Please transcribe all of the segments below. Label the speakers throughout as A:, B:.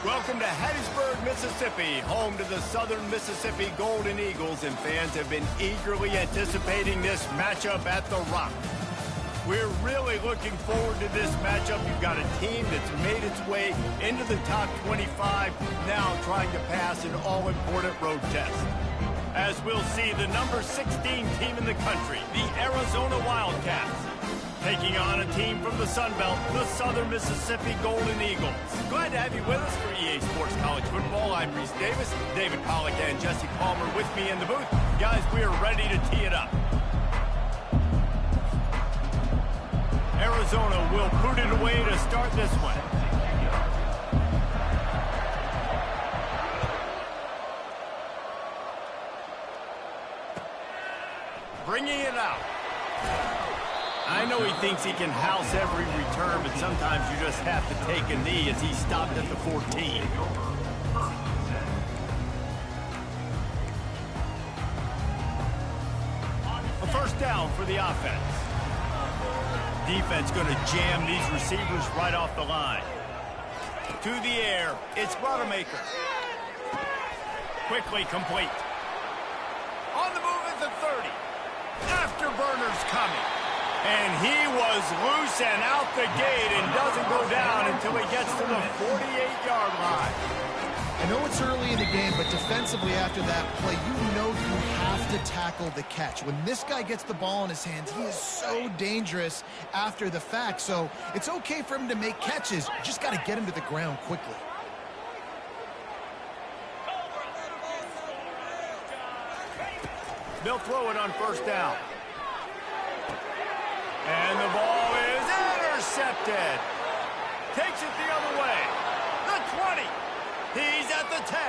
A: Welcome to Hattiesburg, Mississippi, home to the Southern Mississippi Golden Eagles, and fans have been eagerly anticipating this matchup at the Rock. We're really looking forward to this matchup. You've got a team that's made its way into the top 25, now trying to pass an all-important road test. As we'll see, the number 16 team in the country, the Arizona Wildcats, taking on a team from the Sun Belt, the Southern Mississippi Golden Eagles. Glad to have you with us for EA Sports College Football. I'm Reese Davis, David Pollack, and Jesse Palmer with me in the booth. Guys, we are ready to tee it up. Arizona will put it away to start this one. Bringing it out. I know he thinks he can house every return, but sometimes you just have to take a knee as he stopped at the 14. A first down for the offense. Defense going to jam these receivers right off the line. To the air, it's Rodemaker. Quickly complete. On the move at the 30. Afterburners coming. And he was loose and out the gate and doesn't go down until he gets to the 48-yard line.
B: I know it's early in the game, but defensively after that play, you know you have to tackle the catch. When this guy gets the ball in his hands, he is so dangerous after the fact. So it's okay for him to make catches. You just got to get him to the ground quickly.
A: They'll throw it on first down. And the ball is intercepted. Takes it the other way. The 20. He's at the 10.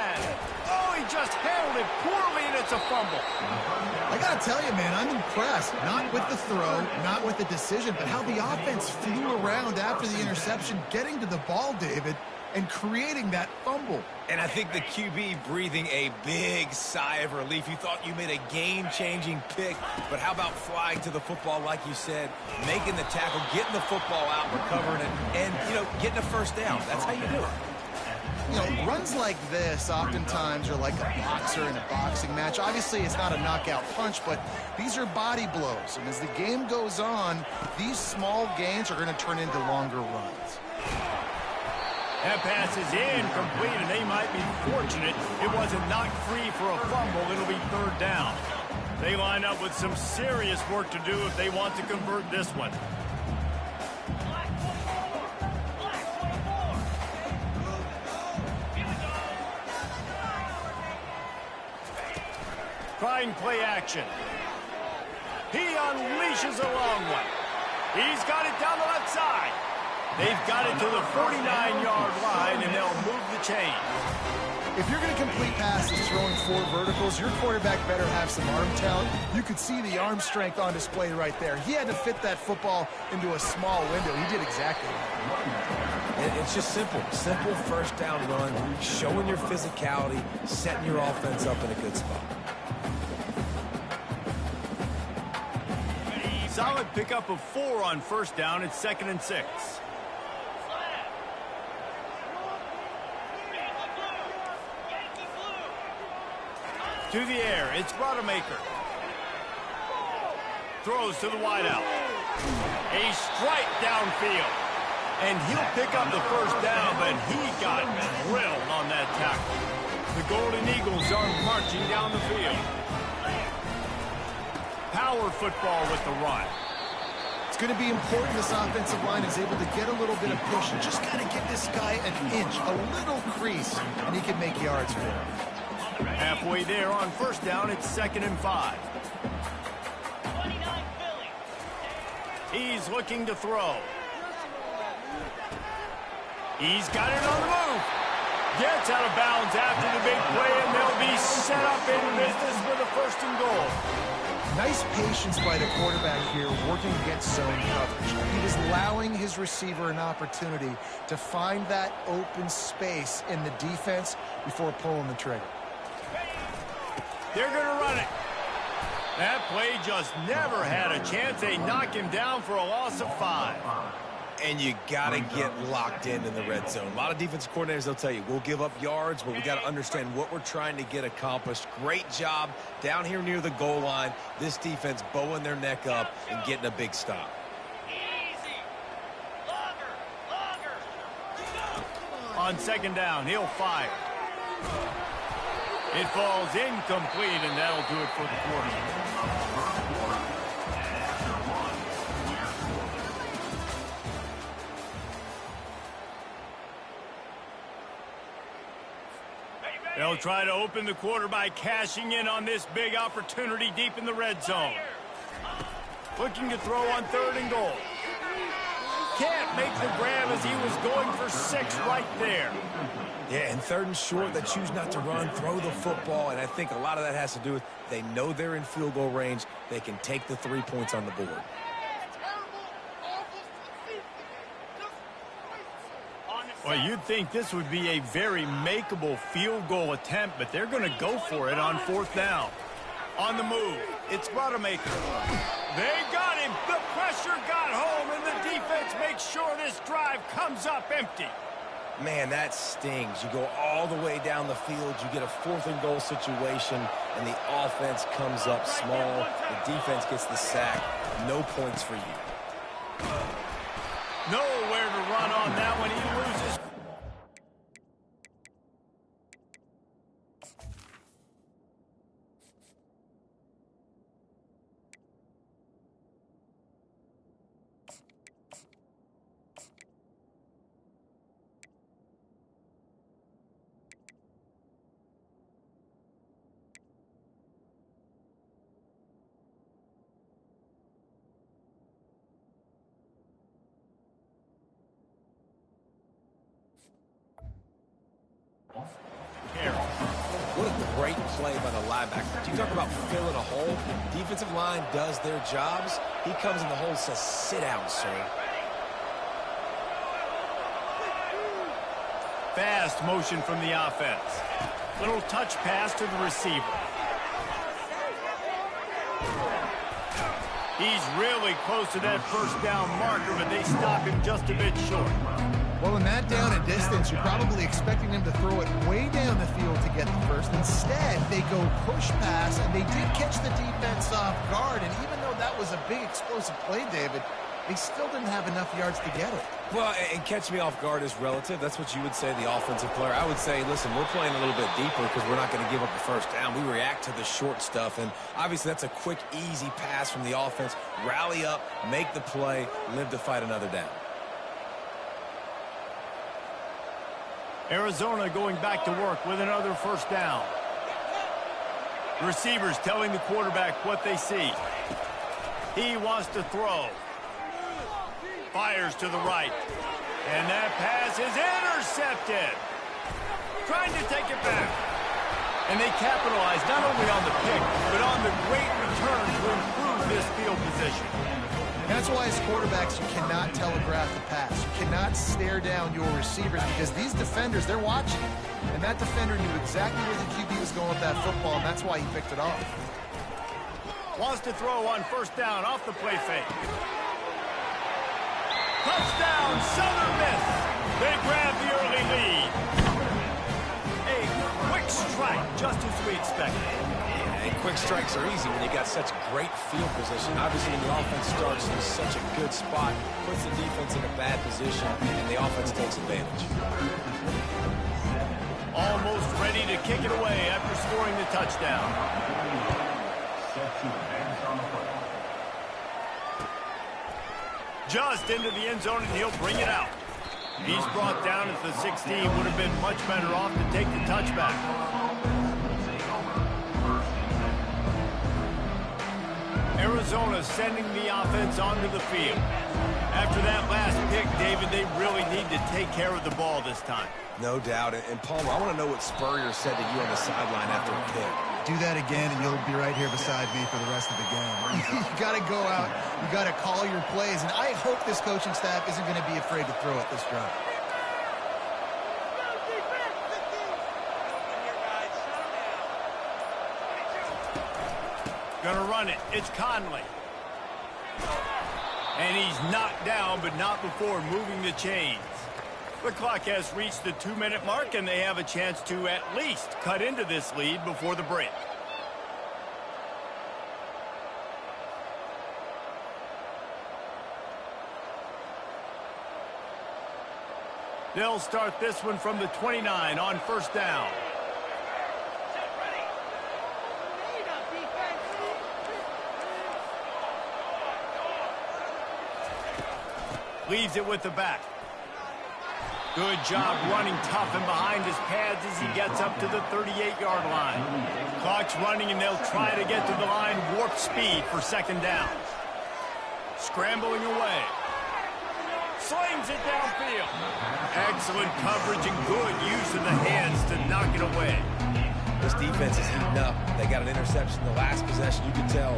A: Oh, he just handled it poorly, and it's a fumble.
B: I got to tell you, man, I'm impressed. Not with the throw, not with the decision, but how the offense flew around after the interception, getting to the ball, David, and creating that fumble.
C: And I think the QB breathing a big sigh of relief. You thought you made a game-changing pick, but how about flying to the football, like you said, making the tackle, getting the football out, recovering it, and, getting a first down. That's how you do it.
B: Runs like this oftentimes are like a boxer in a boxing match. Obviously, it's not a knockout punch, but these are body blows. And as the game goes on, these small gains are going to turn into longer runs.
A: That pass is incomplete, and they might be fortunate it wasn't knocked free for a fumble. It'll be third down. They line up with some serious work to do if they want to convert this one. Trying play action. He unleashes a long one. He's got it down the left side. They've got it to the 49-yard line, and they'll move the chain.
B: If you're going to complete passes throwing 4 verticals, your quarterback better have some arm talent. You could see the arm strength on display right there. He had to fit that football into a small window. He did exactly that.
C: It's just simple. Simple first down run, showing your physicality, setting your offense up in a good spot.
A: Solid pickup of 4 on first down. It's 2nd and 6. To the air, it's Rodemaker. Throws to the wideout. A strike downfield. And he'll pick up the first down, but he got drilled on that tackle. The Golden Eagles are marching down the field. Power football with the run.
B: It's going to be important this offensive line is able to get a little bit of push and just got to give this guy an inch, a little crease, and he can make yards for him.
A: Halfway there on first down, it's 2nd and 5. He's looking to throw. He's got it on the move. Gets out of bounds after the big play, and they'll be set up in business with a 1st and goal.
B: Nice patience by the quarterback here working against zone coverage. He was allowing his receiver an opportunity to find that open space in the defense before pulling the trigger.
A: They're going to run it. That play just never had a chance. They knock him down for a loss of 5.
C: And you got to get locked in the red zone. A lot of defensive coordinators, they'll tell you, we'll give up yards, but we got to understand what we're trying to get accomplished. Great job down here near the goal line. This defense bowing their neck up and getting a big stop.
A: On second down, he'll fire. It falls incomplete, and that'll do it for the quarter. They'll try to open the quarter by cashing in on this big opportunity deep in the red zone. Looking to throw on 3rd and goal. Can't make the grab as he was going for 6 right there.
C: Yeah, and 3rd and short, they choose not to run, throw the football, and I think a lot of that has to do with they know they're in field goal range. They can take the 3 points on the board.
A: Well, you'd think this would be a very makeable field goal attempt, but they're going to go for it on 4th down. On the move, it's Rodemaker. They got him. The pressure got home, and the defense makes sure this drive comes up empty.
C: Man, that stings. You go all the way down the field, you get a 4th and goal situation, and the offense comes up small. The defense gets the sack. No points for you.
A: Nowhere to run on that one. He loses.
C: What a great play by the linebacker. You talk about filling a hole. Defensive line does their jobs. He comes in the hole and says, sit down, sir.
A: Fast motion from the offense. Little touch pass to the receiver. He's really close to that 1st down marker, but they stop him just a bit short.
B: Well, in that down and distance, you're probably expecting them to throw it way down the field to get the first. Instead, they go push pass, and they did catch the defense off guard. And even though that was a big explosive play, David, they still didn't have enough yards to get it.
C: Well, and catch me off guard is relative. That's what you would say, the offensive player. I would say, listen, we're playing a little bit deeper because we're not going to give up the 1st down. We react to the short stuff, and obviously that's a quick, easy pass from the offense. Rally up, make the play, live to fight another down.
A: Arizona going back to work with another 1st down. Receivers telling the quarterback what they see. He wants to throw. Fires to the right. And that pass is intercepted. Trying to take it back. And they capitalize not only on the pick, but on the great return to improve this field position.
B: That's why as quarterbacks, you cannot telegraph the pass. You cannot stare down your receivers because these defenders, they're watching. And that defender knew exactly where the QB was going with that football, and that's why he picked it off.
A: Wants to throw on 1st down off the play fake. Touchdown, Southern Miss. They grab the early lead. A quick strike, just as we expected.
C: And quick strikes are easy when you got such great field position. Obviously, when the offense starts in such a good spot, puts the defense in a bad position, and the offense takes advantage.
A: Almost ready to kick it away after scoring the touchdown. Just into the end zone, and he'll bring it out. He's brought down at the 16. Would have been much better off to take the touchback. Arizona sending the offense onto the field. After that last pick, David, they really need to take care of the ball this time.
C: No doubt. And Palmer, I want to know what Spurrier said to you on the sideline after a pick.
B: Do that again, and you'll be right here beside me for the rest of the game. You got to go out. You got to call your plays, and I hope this coaching staff isn't going to be afraid to throw it this drive.
A: Gonna run it. It's Conley. And he's knocked down, but not before moving the chains. The clock has reached the 2-minute mark, and they have a chance to at least cut into this lead before the break. They'll start this one from the 29 on first down. Leaves it with the back. Good job running tough and behind his pads as he gets up to the 38-yard line. Clock's running, and they'll try to get to the line warp speed for second down. Scrambling away. Slings it downfield. Excellent coverage and good use of the hands to knock it away.
C: This defense is heating up. They got an interception the last possession. You can tell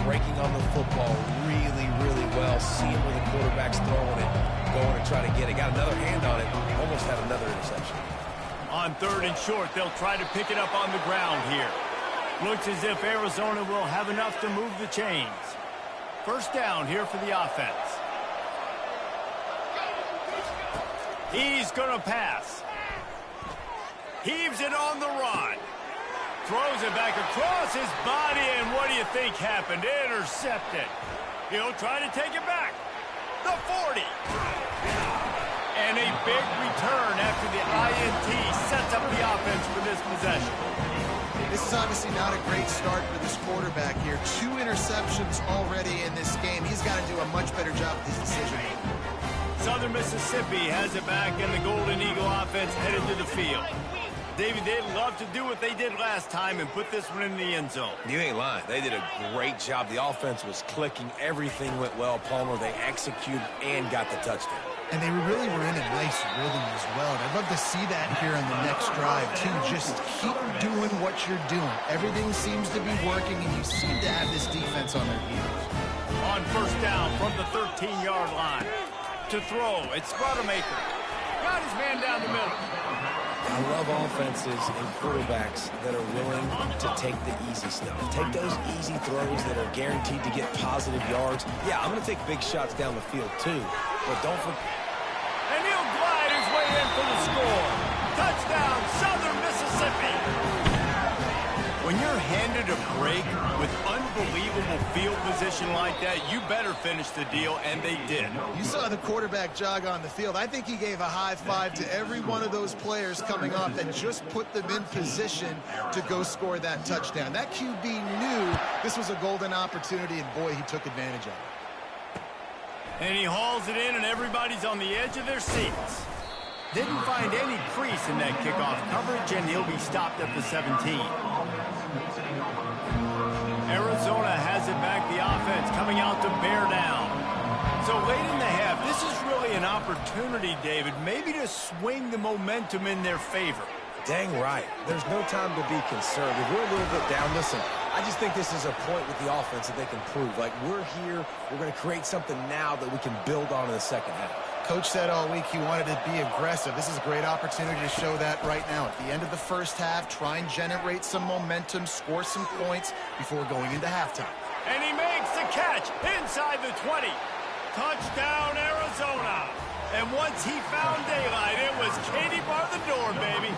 C: breaking on the football really, really well. Seeing where the quarterback's throwing it, going to try to get it. Got another hand on it. Almost had another interception.
A: On 3rd and short, they'll try to pick it up on the ground here. Looks as if Arizona will have enough to move the chains. First down here for the offense. He's going to pass. Heaves it on the run. Throws it back across his body, and what do you think happened? Intercepted. He'll try to take it back. The 40. And a big return after the INT sets up the offense for this possession.
B: This is obviously not a great start for this quarterback here. 2 interceptions already in this game. He's got to do a much better job with his decision.
A: Southern Mississippi has it back, and the Golden Eagle offense headed to the field. David, they'd love to do what they did last time and put this one in the end zone.
C: You ain't lying. They did a great job. The offense was clicking. Everything went well, Palmer. They executed and got the touchdown.
B: And they really were in a nice rhythm as well. And I'd love to see that here on the next drive, too. Just keep doing what you're doing. Everything seems to be working, and you seem to have this defense on their heels.
A: On first down from the 13-yard line. To throw, it's Rodemaker. Got his man down the middle.
C: I love offenses and quarterbacks that are willing to take the easy stuff. Take those easy throws that are guaranteed to get positive yards. Yeah, I'm going to take big shots down the field, too. But don't forget.
A: And he'll glide his way in for the score. Touchdown, Southern Mississippi. When you're handed a break with unbelievable field position like that, you better finish the deal, and they did.
B: You saw the quarterback jog on the field. I think he gave a high five to every one of those players coming off that just put them in position to go score that touchdown. That QB knew this was a golden opportunity, and boy, he took advantage of it.
A: And he hauls it in, and everybody's on the edge of their seats. Didn't find any crease in that kickoff coverage, and he'll be stopped at the 17. Arizona has it back, the offense coming out to bear down. So late in the half, this is really an opportunity, David, maybe to swing the momentum in their favor.
C: Dang right. There's no time to be conservative. We're a little bit down. Listen, I just think this is a point with the offense that they can prove. Like, we're here, we're going to create something now that we can build on in the second half.
B: Coach said all week he wanted to be aggressive. This is a great opportunity to show that right now. At the end of the first half, try and generate some momentum, score some points before going into halftime.
A: And he makes the catch inside the 20. Touchdown, Arizona. And once he found daylight, it was Katie bar the door, baby.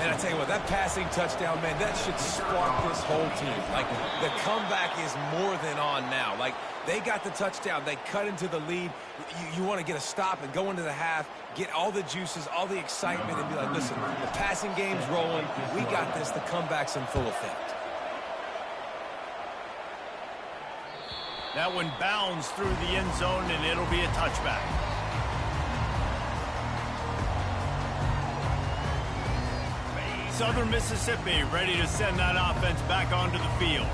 C: And I tell you what, that passing touchdown, man, that should spark this whole team. Like, the comeback is more than on now. Like, they got the touchdown. They cut into the lead. You want to get a stop and go into the half, get all the juices, all the excitement, and be like, listen, the passing game's rolling. We got this. The comeback's in full effect.
A: That one bounds through the end zone, and it'll be a touchback. Southern Mississippi ready to send that offense back onto the field.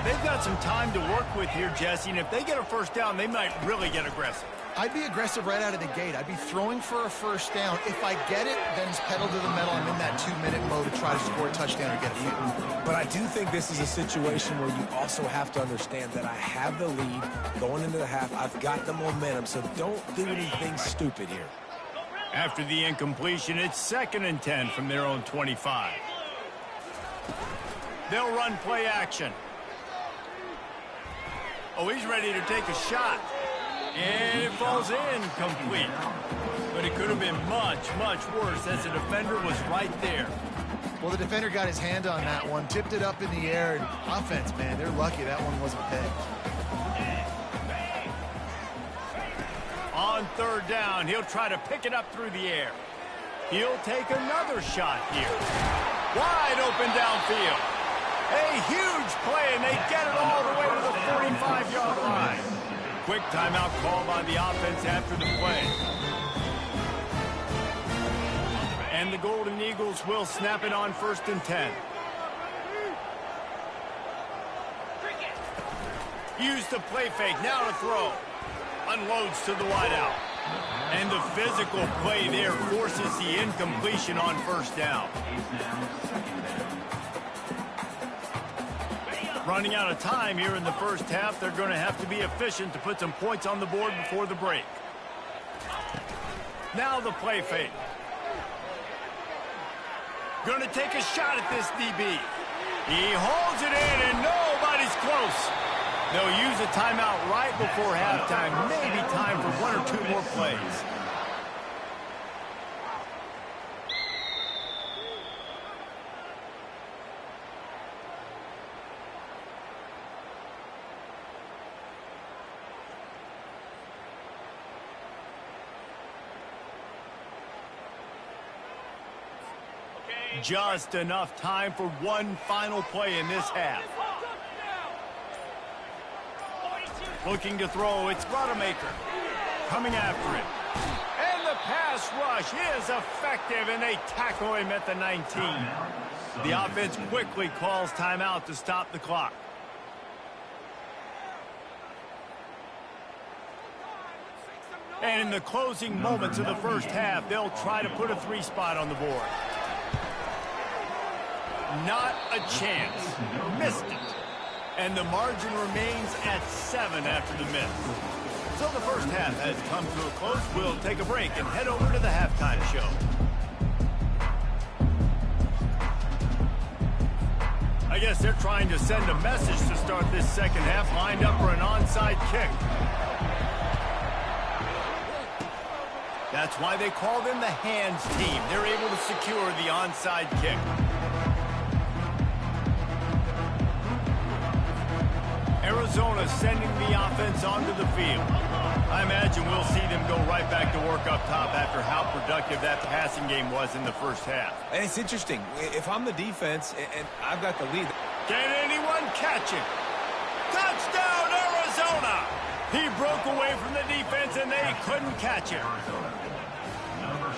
A: They've got some time to work with here, Jesse, and if they get a first down, they might really get aggressive.
B: I'd be aggressive right out of the gate. I'd be throwing for a first down. If I get it, then it's pedal to the metal. I'm in that 2-minute mode to try to score a touchdown or get a field.
C: But I do think this is a situation where you also have to understand that I have the lead going into the half. I've got the momentum, so don't do anything stupid here.
A: After the incompletion, it's 2nd and 10 from their own 25. They'll run play action. Oh, he's ready to take a shot. And it falls in complete. But it could have been much, much worse as the defender was right there.
B: Well, the defender got his hand on that one, tipped it up in the air, and offense, man, they're lucky that one wasn't pegged.
A: On third down, he'll try to pick it up through the air. He'll take another shot here. Wide open downfield. A huge play, and they get it all the way to the 45-yard line. Quick timeout call by the offense after the play. And the Golden Eagles will snap it on 1st and 10. Use the play fake, now to throw. Unloads to the wideout. And the physical play there forces the incompletion on 1st down. Running out of time here in the first half, they're going to have to be efficient to put some points on the board before the break. Now the play fake. Going to take a shot at this DB. He holds it in, and nobody's close. They'll use a timeout right before halftime. Maybe time for 1 or 2 more plays. Just enough time for one final play in this half. Looking to throw, it's Rodemaker. Coming after it. And the pass rush is effective, and they tackle him at the 19. The offense quickly calls timeout to stop the clock. And in the closing moments of the first half, they'll try to put a 3 spot on the board. Not a chance. Missed it. And the margin remains at 7 after the miss. So the first half has come to a close. We'll take a break and head over to the halftime show. I guess they're trying to send a message to start this second half, lined up for an onside kick. That's why they call them the hands team. They're able to secure the onside kick. Arizona sending the offense onto the field. I imagine we'll see them go right back to work up top after how productive that passing game was in the first half.
C: And it's interesting. If I'm the defense and I've got the lead.
A: Can anyone catch him? Touchdown, Arizona! He broke away from the defense, and they couldn't catch him.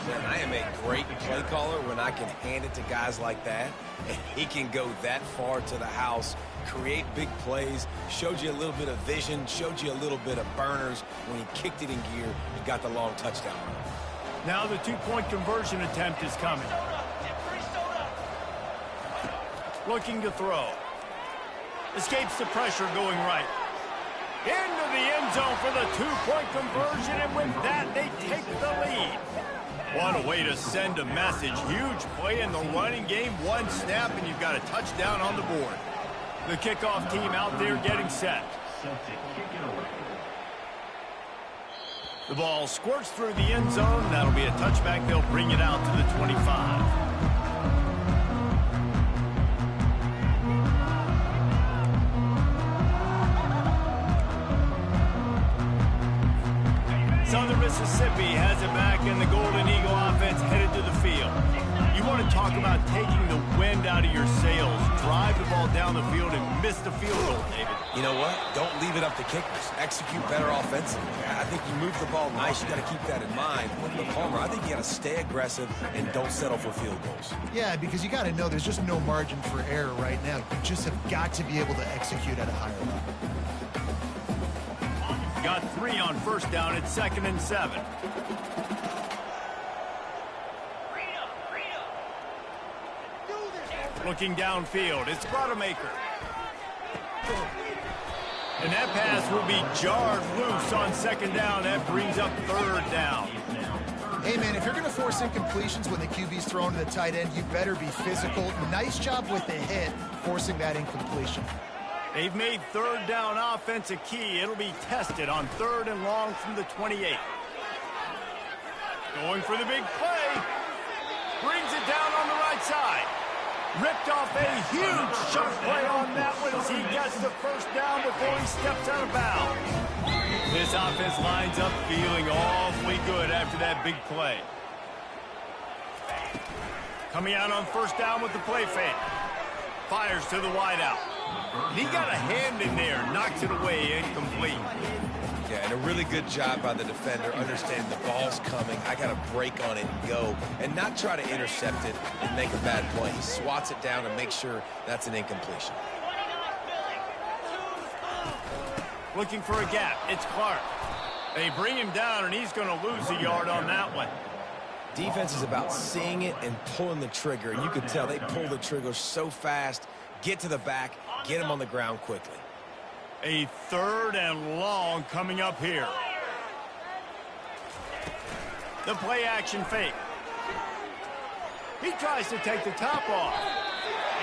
C: Man, I am a great play caller when I can hand it to guys like that. And he can go that far to the house, create big plays, showed you a little bit of vision, showed you a little bit of burners. When he kicked it in gear, he got the long touchdown run.
A: Now the 2-point conversion attempt is coming. Looking to throw. Escapes the pressure going right. Into the end zone for the 2-point conversion, and with that, they take the lead. What a way to send a message. Huge play in the running game. One snap, and you've got a touchdown on the board. The kickoff team out there getting set. The ball squirts through the end zone. That'll be a touchback. They'll bring it out to the 25. Southern Mississippi has it back, and the Golden Eagle offense headed to the field. You want to talk about taking the wind out of your sails. Drive the ball down the field and miss the field goal, David.
C: You know what? Don't leave it up to kickers. Execute better offensively. I think you move the ball nice. You got to keep that in mind. But Palmer, I think you got to stay aggressive and don't settle for field goals.
B: Yeah, because you got to know there's just no margin for error right now. You just have got to be able to execute at a higher level.
A: Got 3 on first down. It's 2nd and 7. Looking downfield, it's Rodemaker. And that pass will be jarred loose on 2nd down. That brings up 3rd down.
B: Hey, man, if you're going to force incompletions when the QB's thrown to the tight end, you better be physical. Nice job with the hit, forcing that incompletion.
A: They've made third down offense a key. It'll be tested on 3rd and long from the 28. Going for the big play. Brings it down on the right side. Ripped off a huge shot play on that one as he gets the first down before he steps out of bounds. This offense lines up feeling awfully good after that big play. Coming out on 1st down with the play fake. Fires to the wideout. He got a hand in there, knocks it away, incomplete.
C: Yeah, and a really good job by the defender, understanding the ball's coming. I got to break on it and go, and not try to intercept it and make a bad play. He swats it down and makes sure that's an incompletion.
A: Looking for a gap. It's Clark. They bring him down, and he's going to lose a yard on that one.
C: Defense is about seeing it and pulling the trigger, and you can tell they pull the trigger so fast, get to the back, get him on the ground quickly.
A: A 3rd and long coming up here. The play action fake. He tries to take the top off.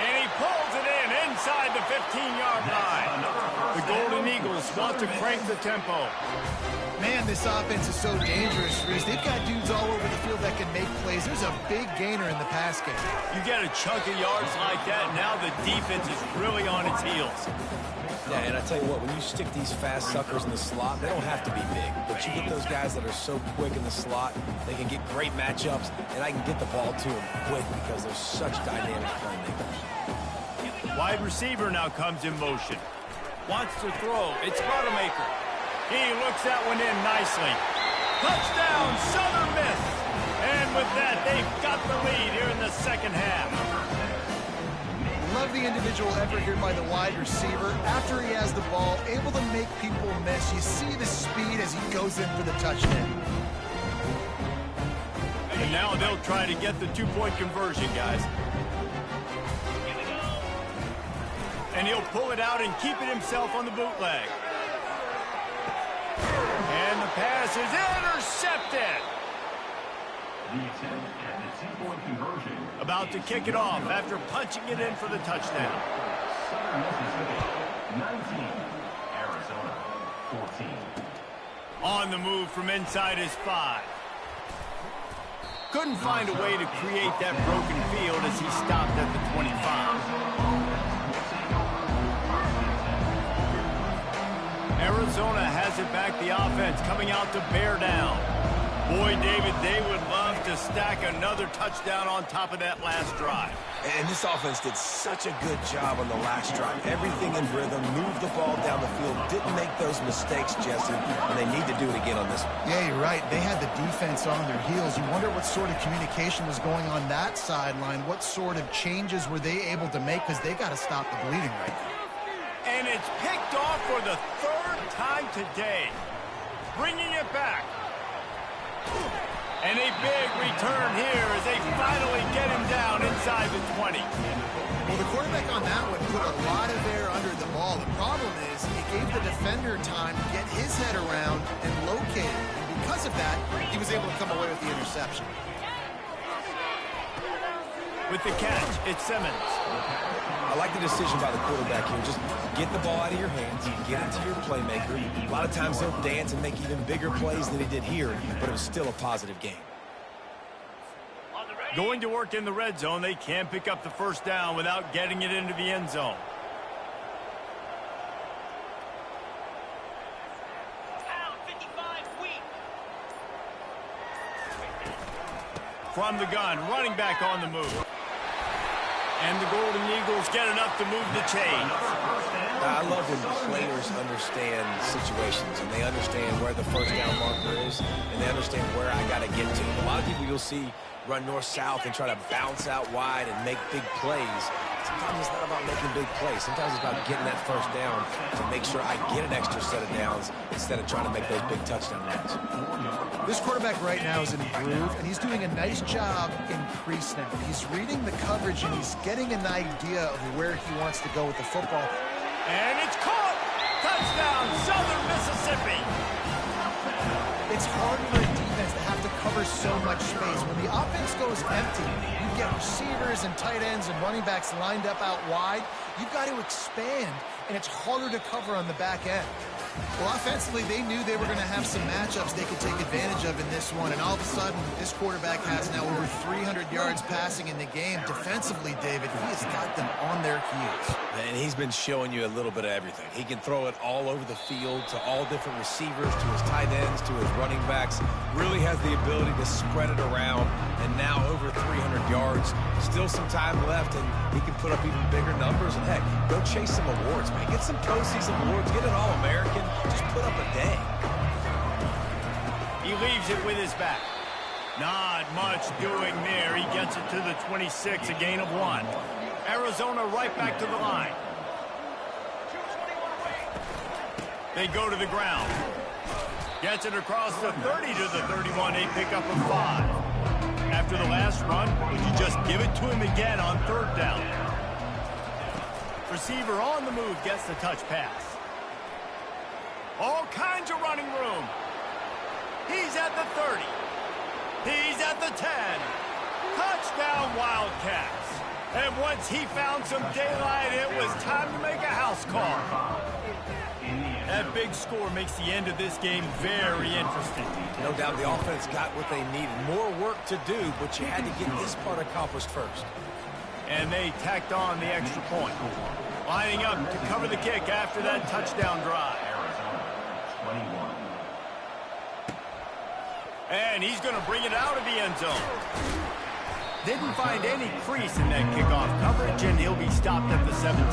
A: And he pulls it in inside the 15-yard line. The Golden Eagles want to crank the tempo.
B: Man, this offense is so dangerous, Reese. They've got dudes all over the field that can make plays. There's a big gainer in the pass game.
A: You get a chunk of yards like that, now the defense is really on its heels.
C: Yeah, and I tell you what, when you stick these fast suckers in the slot, they don't have to be big. But you get those guys that are so quick in the slot, they can get great matchups, and I can get the ball to them quick because they're such dynamic playmakers.
A: Wide receiver now comes in motion. Wants to throw. It's Rodemaker. He looks that one in nicely. Touchdown, Southern Miss. And with that, they've got the lead here in the second half.
B: Love the individual effort here by the wide receiver. After he has the ball, able to make people miss. You see the speed as he goes in for the touchdown.
A: And now they'll try to get the 2-point conversion, guys. And he'll pull it out and keep it himself on the bootleg. And the pass is intercepted.
D: The attempt at the 2-point conversion.
A: About to kick it off after punching it in for the touchdown.
D: Southern Mississippi, 19. Arizona, 14.
A: On the move from inside his 5. Couldn't find a way to create that broken field as he stopped at the 25. Arizona has it back, the offense coming out to bear down. Boy, David, they would love to stack another touchdown on top of that last drive.
C: And this offense did such a good job on the last drive. Everything in rhythm, moved the ball down the field, didn't make those mistakes, Jesse, and they need to do it again on this one.
B: Yeah, you're right. They had the defense on their heels. You wonder what sort of communication was going on that sideline. What sort of changes were they able to make, because they got to stop the bleeding right now.
A: And it's picked off for the 3rd time today. Bringing it back. And a big return here as they finally get him down inside the 20.
B: Well, the quarterback on that one put a lot of air under the ball. The problem is it gave the defender time to get his head around and locate it. And because of that, he was able to come away with the interception.
A: With the catch, it's Simmons.
C: I like the decision by the quarterback here. Just get the ball out of your hands, get it to your playmaker. A lot of times he'll dance and make even bigger plays than he did here, but it was still a positive game.
A: Going to work in the red zone, they can't pick up the first down without getting it into the end zone. From the gun, running back on the move. And the Golden Eagles get enough to move the chains.
C: I love when players understand situations and they understand where the first down marker is and they understand where I got to get to. A lot of people you'll see run north-south and try to bounce out wide and make big plays. Sometimes it's not about making big plays. Sometimes it's about getting that first down to make sure I get an extra set of downs instead of trying to make those big touchdown runs.
B: This quarterback right now is in a groove, and he's doing a nice job in crease now. He's reading the coverage, and he's getting an idea of where he wants to go with the football.
A: And it's caught! Touchdown, Southern Mississippi!
B: It's hard for a defense to have to cover so much space. When the offense goes empty, you get receivers and tight ends and running backs lined up out wide. You've got to expand and it's harder to cover on the back end. Well, offensively, they knew they were going to have some matchups they could take advantage of in this one, and all of a sudden, this quarterback has now over 300 yards passing in the game. Defensively, David, he has got them on their heels.
C: And he's been showing you a little bit of everything. He can throw it all over the field to all different receivers, to his tight ends, to his running backs. Really has the ability to spread it around, and now over 300 yards. Still some time left, and he can put up even bigger numbers. And, heck, go chase some awards, man. Get some postseason awards. Get an All-American. Just put up a day.
A: He leaves it with his back. Not much doing there. He gets it to the 26, a gain of 1. Arizona right back to the line. They go to the ground. Gets it across the 30 to the 31. They pick up a 5. After the last run, would you just give it to him again on 3rd down? Receiver on the move gets the touch pass. All kinds of running room. He's at the 30. He's at the 10. Touchdown, Wildcats. And once he found some daylight, it was time to make a house call. That big score makes the end of this game very interesting.
C: No doubt the offense got what they needed. More work to do, but you had to get this part accomplished first.
A: And they tacked on the extra point. Lining up to cover the kick after that touchdown drive. And he's going to bring it out of the end zone. Didn't find any crease in that kickoff coverage, and he'll be stopped at the 17.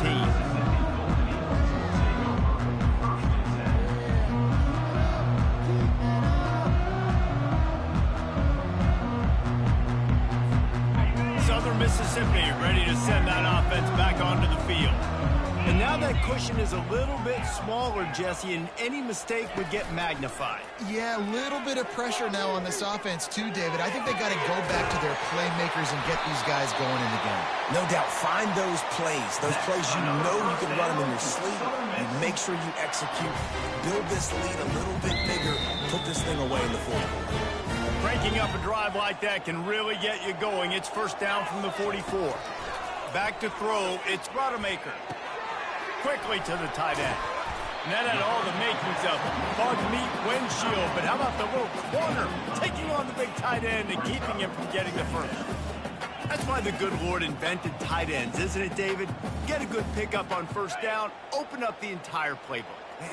A: Southern Mississippi ready to send that offense back onto the field. And now that cushion is a little bit smaller, Jesse, and any mistake would get magnified.
B: Yeah, a little bit of pressure now on this offense too, David. I think they got to go back to their playmakers and get these guys going in the game.
C: No doubt, find those plays you know you can run them in your sleep, and make sure you execute. Build this lead a little bit bigger, put this thing away in the 4th quarter.
A: Cranking up a drive like that can really get you going. It's 1st down from the 44. Back to throw, it's Rodemaker. Quickly to the tight end. And that had all the makings of bug meat windshield, but how about the little corner taking on the big tight end and keeping him from getting the first? That's why the good Lord invented tight ends, isn't it, David? Get a good pickup on 1st down, open up the entire playbook.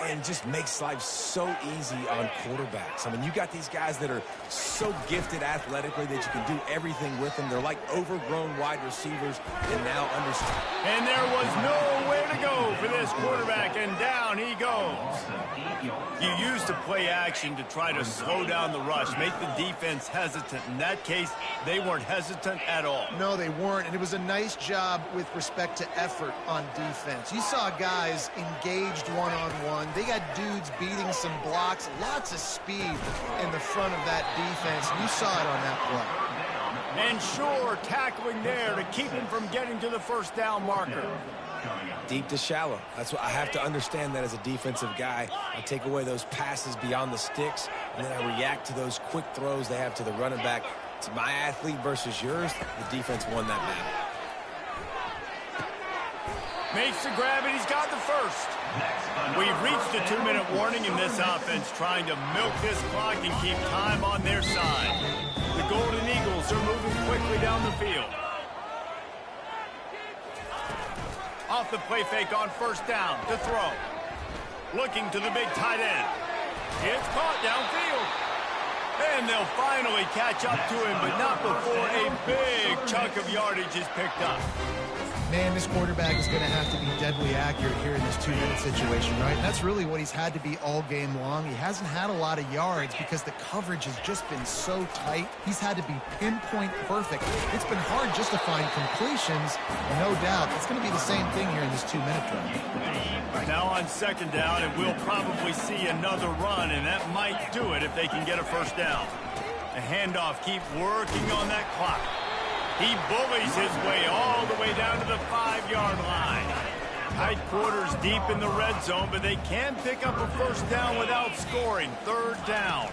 C: And just makes life so easy on quarterbacks. I mean, you got these guys that are so gifted athletically that you can do everything with them. They're like overgrown wide receivers, and now understand.
A: And there was nowhere to go for this quarterback, and down he goes. You used to play action to try to slow down the rush, make the defense hesitant. In that case, they weren't hesitant at all.
B: No, they weren't, and it was a nice job with respect to effort on defense. You saw guys engaged one-on-one. They got dudes beating some blocks, lots of speed in the front of that defense. You saw it on that play.
A: And sure, tackling there to keep him from getting to the 1st down marker.
C: Deep to shallow. That's what I have to understand that as a defensive guy. I take away those passes beyond the sticks, and then I react to those quick throws they have to the running back. It's my athlete versus yours. The defense won that battle.
A: Makes the grab, and he's got the first. We've reached the 2-minute warning in this offense, trying to milk this clock and keep time on their side. The Golden Eagles are moving quickly down the field. Off the play fake on 1st down to throw. Looking to the big tight end. It's caught downfield. And they'll finally catch up to him, but not before a big chunk of yardage is picked up.
B: Man, this quarterback is going to have to be deadly accurate here in this 2-minute situation, right? And that's really what he's had to be all game long. He hasn't had a lot of yards because the coverage has just been so tight. He's had to be pinpoint perfect. It's been hard just to find completions, and no doubt it's going to be the same thing here in this 2-minute drive.
A: Now on 2nd down, and we'll probably see another run, and that might do it if they can get a 1st down. The handoff, keep working on that clock. He bullies his way all the way down to the 5-yard line. Tight quarters deep in the red zone, but they can pick up a 1st down without scoring. 3rd down.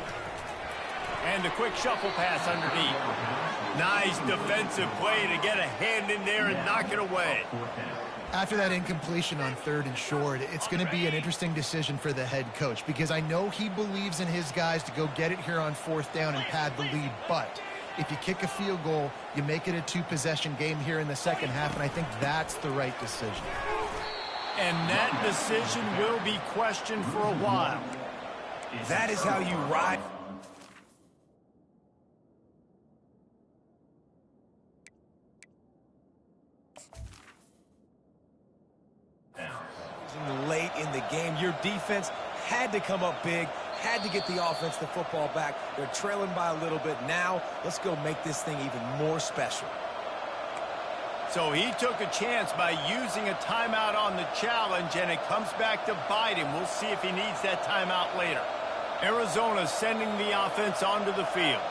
A: And the quick shuffle pass underneath. Nice defensive play to get a hand in there and knock it away.
B: After that incompletion on 3rd and short, it's going to be an interesting decision for the head coach because I know he believes in his guys to go get it here on 4th down and pad the lead. But if you kick a field goal, you make it a 2-possession game here in the second half, and I think that's the right decision.
A: And that decision will be questioned for a while.
C: That is how you ride. Late in the game, your defense had to come up big, had to get the offense the football back. They're trailing by a little bit now. Let's go make this thing even more special.
A: So he took a chance by using a timeout on the challenge, and it comes back to bite him. We'll see if he needs that timeout later. Arizona sending the offense onto the field.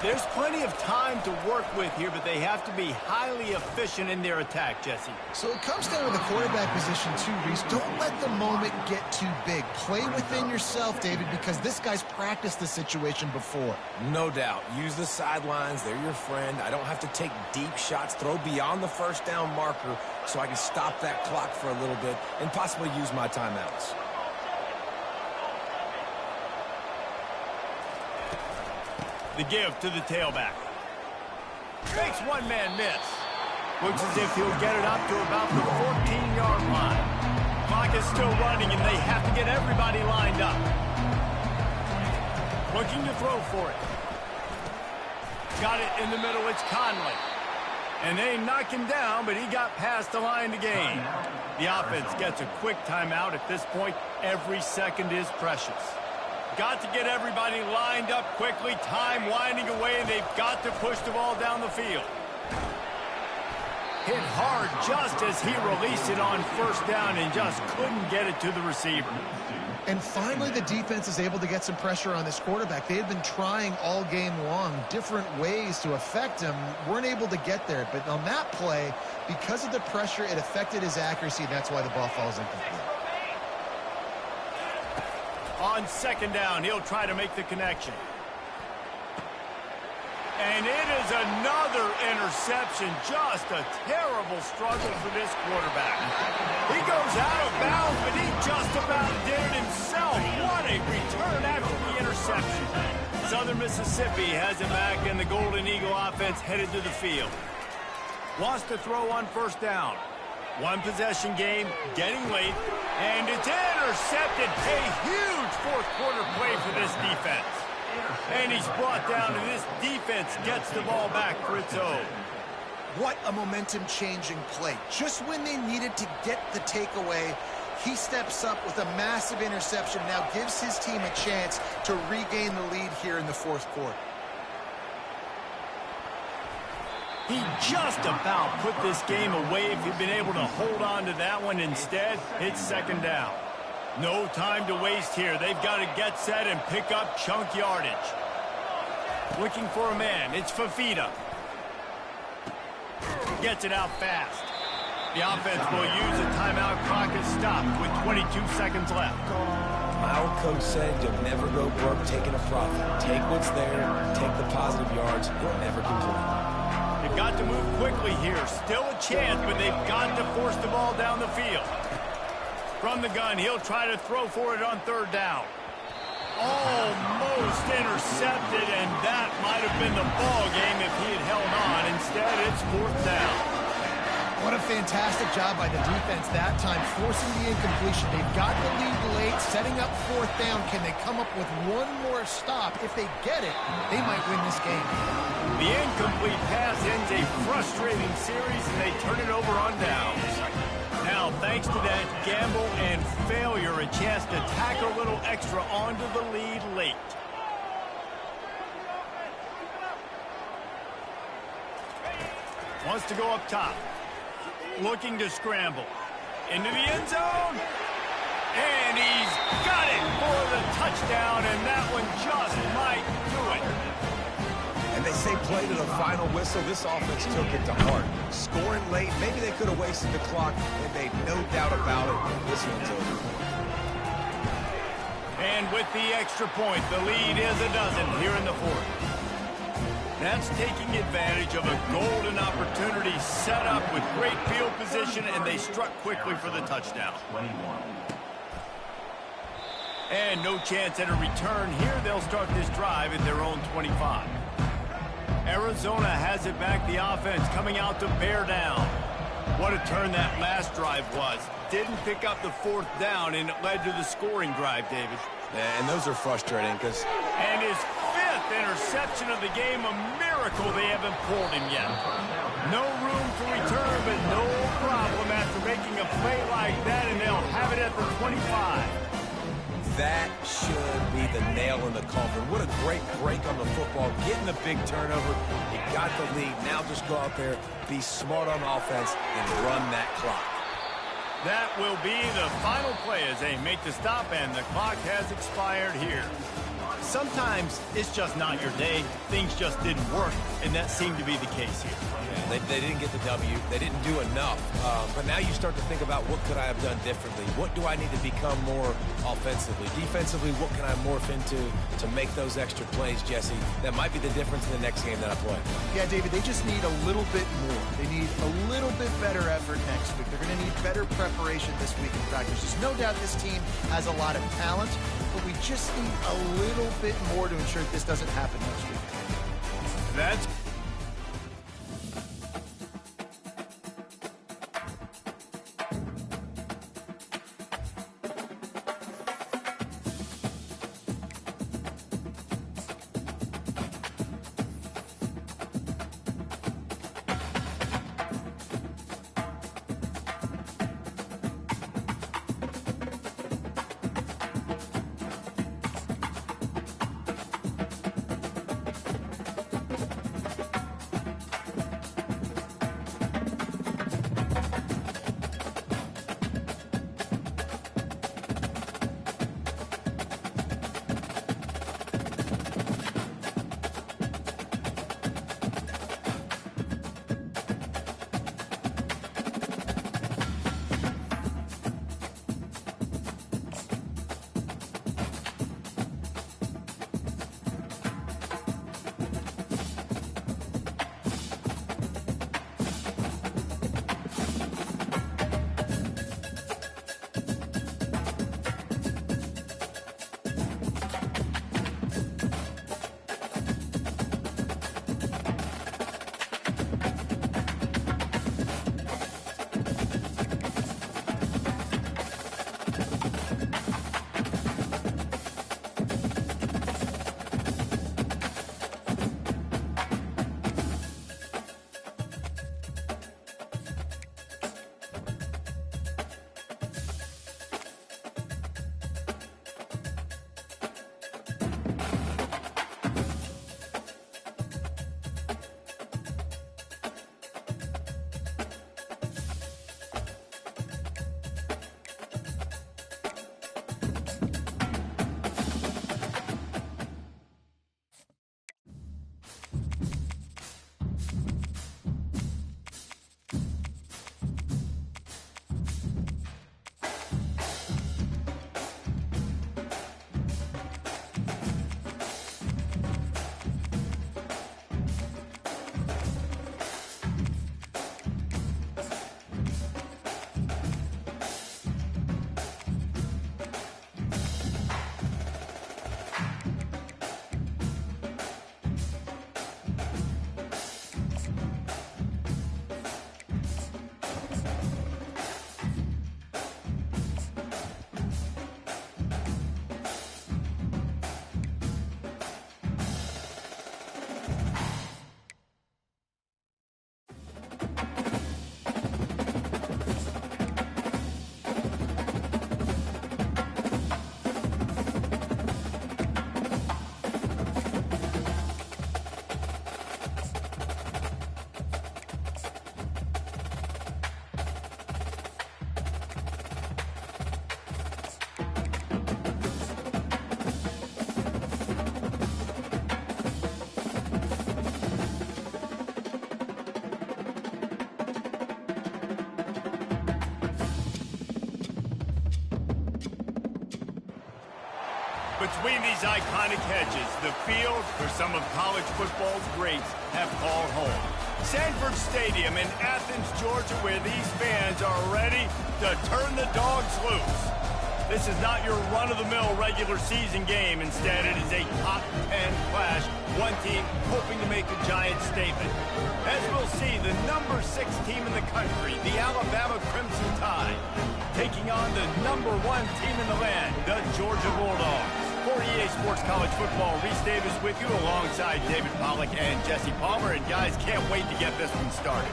A: There's plenty of time to work with here, but they have to be highly efficient in their attack, Jesse.
B: So it comes down to the quarterback position too, Reese. Don't let the moment get too big. Play within yourself, David, because this guy's practiced the situation before.
C: No doubt. Use the sidelines. They're your friend. I don't have to take deep shots, throw beyond the 1st down marker so I can stop that clock for a little bit and possibly use my timeouts.
A: The give to the tailback. Makes one man miss. Looks as if he'll get it up to about the 14-yard line. Clock is still running, and they have to get everybody lined up. Looking to throw for it. Got it in the middle. It's Conley. And they knock him down, but he got past the line to gain. The offense gets a quick timeout. At this point, every second is precious. Got to get everybody lined up quickly. Time winding away, and they've got to push the ball down the field. Hit hard just as he released it on 1st down and just couldn't get it to the receiver.
B: And finally, the defense is able to get some pressure on this quarterback. They had been trying all game long different ways to affect him. Weren't able to get there. But on that play, because of the pressure, it affected his accuracy, and that's why the ball falls incomplete.
A: On 2nd down, he'll try to make the connection. And it is another interception. Just a terrible struggle for this quarterback. He goes out of bounds, but he just about did it himself. What a return after the interception. Southern Mississippi has it back, and the Golden Eagle offense headed to the field. Wants to throw on 1st down. 1-possession game, getting late, and it's intercepted. A huge 4th quarter play for this defense. And he's brought down, and this defense gets the ball back for its own.
B: What a momentum-changing play. Just when they needed to get the takeaway, he steps up with a massive interception, now gives his team a chance to regain the lead here in the 4th quarter.
A: He just about put this game away if he'd been able to hold on to that one. Instead, it's 2nd down. No time to waste here. They've got to get set and pick up chunk yardage. Looking for a man. It's Fafita. Gets it out fast. The offense will use a timeout. Clock is stopped with 22 seconds left.
C: My old coach said you'll never go broke taking a profit. Take what's there, take the positive yards, you'll never complain.
A: They've got to move quickly here. Still a chance, but they've got to force the ball down the field. From the gun, he'll try to throw for it on 3rd down. Almost intercepted, and that might have been the ball game if he had held on. Instead, it's 4th down.
B: What a fantastic job by the defense that time, forcing the incompletion. They've got the lead late, setting up 4th down. Can they come up with one more stop? If they get it, they might win this game.
A: The incomplete pass ends a frustrating series, and they turn it over on downs. Now, thanks to that gamble and failure, a chance to tack a little extra onto the lead late. Wants to go up top. Looking to scramble. Into the end zone. And he's got it for the touchdown, and that one just might do it.
C: And they say play to the final whistle. This offense took it to heart. Scoring late, maybe they could have wasted the clock. They made no doubt about it. This one's over. And
A: with the extra point, the lead is a dozen here in the 4th. That's taking advantage of a golden opportunity set up with great field position, and they struck quickly for the touchdown.
D: 21.
A: And no chance at a return here. They'll start this drive at their own 25. Arizona has it back, the offense coming out to bear down. What a turn that last drive was. Didn't pick up the fourth down, and it led to the scoring drive, David.
C: Yeah, and those are frustrating because...
A: And his fifth interception of the game, a miracle they haven't pulled him yet. No room to return, but no problem after making a play like that, and they'll have it at the 25.
C: That should be the nail in the coffin. What a great break on the football. Getting a big turnover. You got the lead. Now just go out there, be smart on offense, and run that clock.
A: That will be the final play as they make the stop, and the clock has expired here. Sometimes it's just not your day. Things just didn't work, and that seemed to be the case here.
C: Yeah, they didn't get the W. They didn't do enough. But now you start to think about what could I have done differently? What do I need to become more offensively? Defensively, what can I morph into to make those extra plays, Jesse? That might be the difference in the next game that I play.
B: Yeah, David, they just need a little bit more. They need a little bit better effort next week. They're going to need better preparation this week in practice. There's no doubt this team has a lot of talent, but we just need a little bit more to ensure this doesn't happen next week.
A: That's between these iconic hedges, the field where some of college football's greats have called home. Sanford Stadium in Athens, Georgia, where these fans are ready to turn the dogs loose. This is not your run-of-the-mill regular season game. Instead, it is a top 10 clash. One team hoping to make a giant statement. As we'll see, the number 6 team in the country, the Alabama Crimson Tide, taking on the number 1 team in the land, the Georgia Bulldogs. For EA Sports College Football, Reese Davis with you alongside David Pollack and Jesse Palmer. And guys, can't wait to get this one started.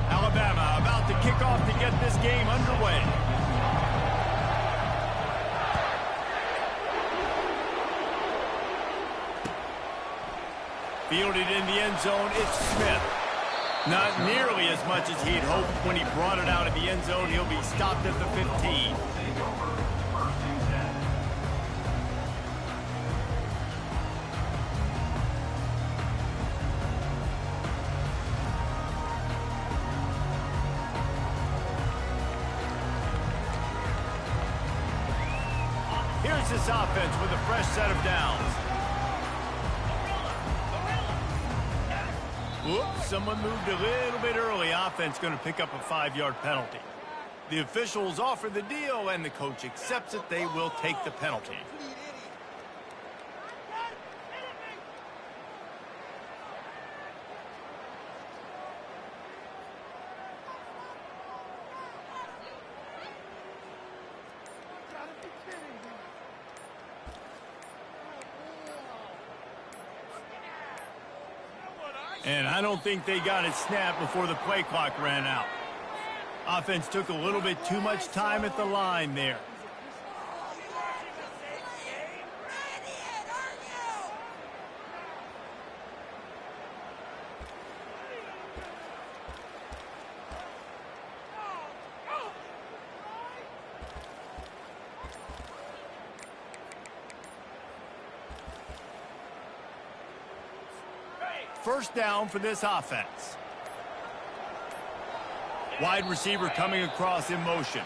A: Alabama about to kick off to get this game underway. Fielded in the end zone, it's Smith. Not nearly as much as he'd hoped when he brought it out of the end zone. He'll be stopped at the 15. Here's this offense with a fresh set of downs. Whoops, someone moved a little bit early. Offense going to pick up a 5-yard penalty. The officials offer the deal, and the coach accepts it. They will take the penalty. And I don't think they got it snapped before the play clock ran out. Offense took a little bit too much time at the line there. First down for this offense. Wide receiver coming across in motion.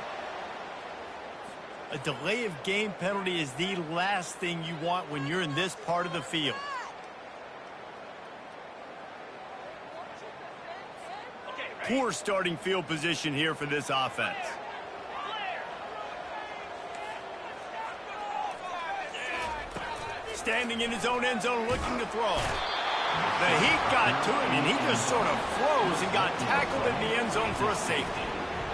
A: A delay of game penalty is the last thing you want when you're in this part of the field. Poor starting field position here for this offense. Standing in his own end zone looking to throw. The heat got to him, and he just sort of froze and got tackled in the end zone for a safety.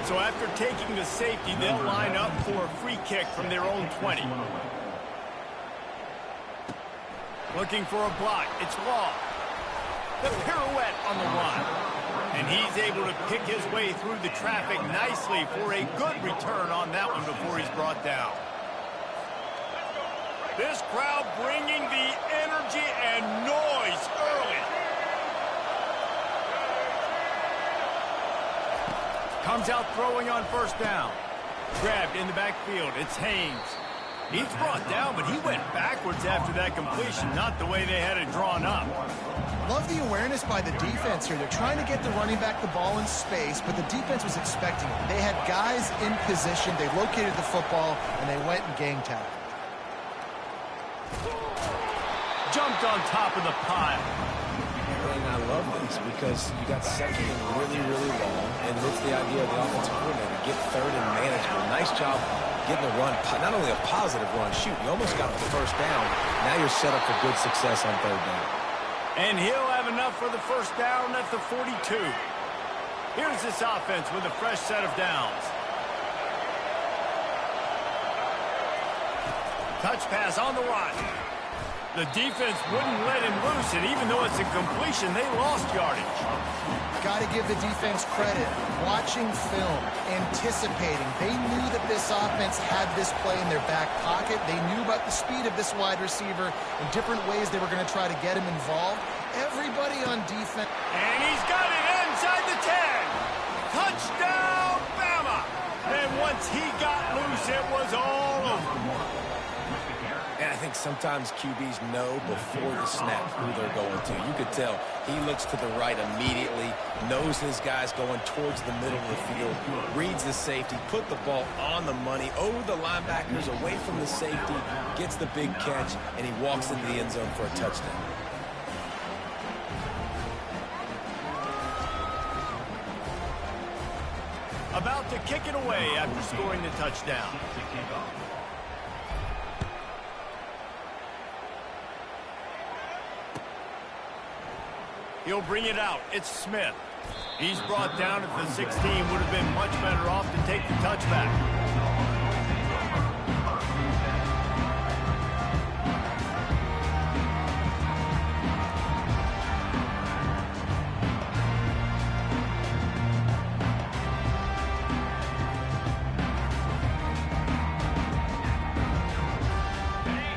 A: So after taking the safety, they'll line up for a free kick from their own 20. Looking for a block. It's Law. The pirouette on the run. And he's able to pick his way through the traffic nicely for a good return on that one before he's brought down. This crowd bringing the energy and noise early. Comes out throwing on first down. Grabbed in the backfield. It's Haynes. He's brought down, but he went backwards after that completion, not the way they had it drawn up.
B: Love the awareness by the defense here. They're trying to get the running back the ball in space, but the defense was expecting it. They had guys in position. They located the football, and they went and gang tackled.
A: Jumped on top of the pile.
E: And I love this because you got second and really, really long, and it's the idea of the offensive coordinator. Get third and manageable. Nice job getting the run, not only a positive run, shoot, you almost got the first down. Now you're set up for good success on third down.
A: And he'll have enough for the first down at the 42. Here's this offense with a fresh set of downs. Touch pass on the run. The defense wouldn't let him loose, and even though it's a completion, they lost yardage.
B: Got to give the defense credit. Watching film, anticipating. They knew that this offense had this play in their back pocket. They knew about the speed of this wide receiver and different ways they were going to try to get him involved. Everybody on defense.
A: And he's got it inside the 10. Touchdown, Bama. And once he got loose, it was all over. And I
E: think sometimes QBs know before the snap who they're going to. You could tell he looks to the right immediately, knows his guy's going towards the middle of the field, reads the safety, put the ball on the money, over the linebackers, away from the safety, gets the big catch, and he walks into the end zone for a touchdown.
A: About to kick it away after scoring the touchdown. He'll bring it out. It's Smith. He's brought down at the 16. Would have been much better off to take the touchback.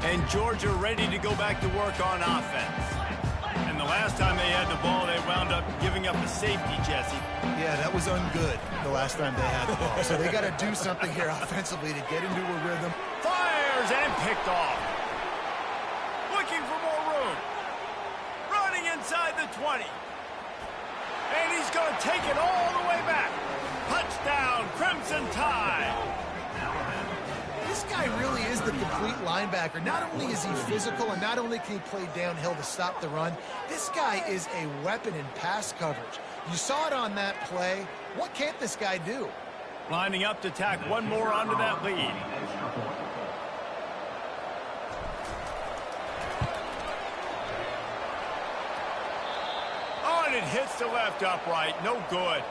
A: And Georgia ready to go back to work on offense. And the last time they had the ball, they wound up giving up a safety, Jesse.
B: Yeah, that was ungood the last time they had the ball. So they got to do something here offensively to get into a rhythm.
A: Fires and picked off. Looking for more room. Running inside the 20. And he's going to take it all the way back. Touchdown, Crimson Tide.
B: This guy really is the complete linebacker. Not only is he physical and not only can he play downhill to stop the run, this guy is a weapon in pass coverage. You saw it on that play. What can't this guy do?
A: Lining up to tack one more onto that lead. Oh, and it hits the left upright. No good.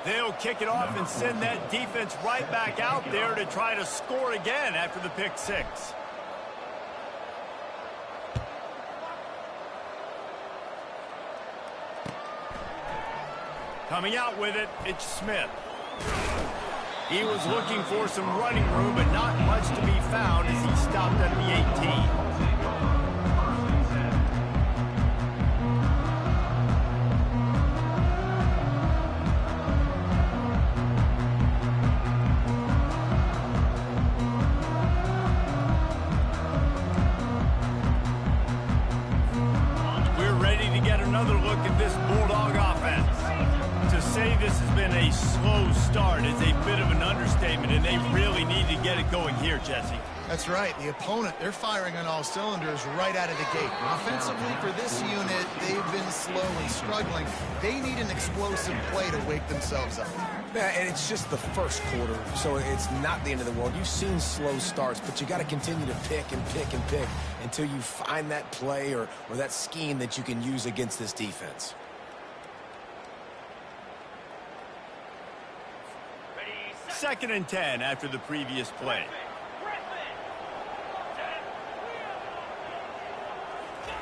A: They'll kick it off and send that defense right back out there to try to score again after the pick six. Coming out with it, it's Smith. He was looking for some running room, but not much to be found as he stopped at the 18. Another look at this Bulldog offense. To say this has been a slow start is a bit of an understatement, and they really need to get it going here, Jesse.
B: That's right. The opponent, they're firing on all cylinders right out of the gate. Offensively, for this unit, they've been slow and struggling. They need an explosive play to wake themselves up.
E: Yeah, and it's just the first quarter, so it's not the end of the world. You've seen slow starts, but you got to continue to pick and pick and pick until you find that play or that scheme that you can use against this defense.
A: Second and 10 after the previous play.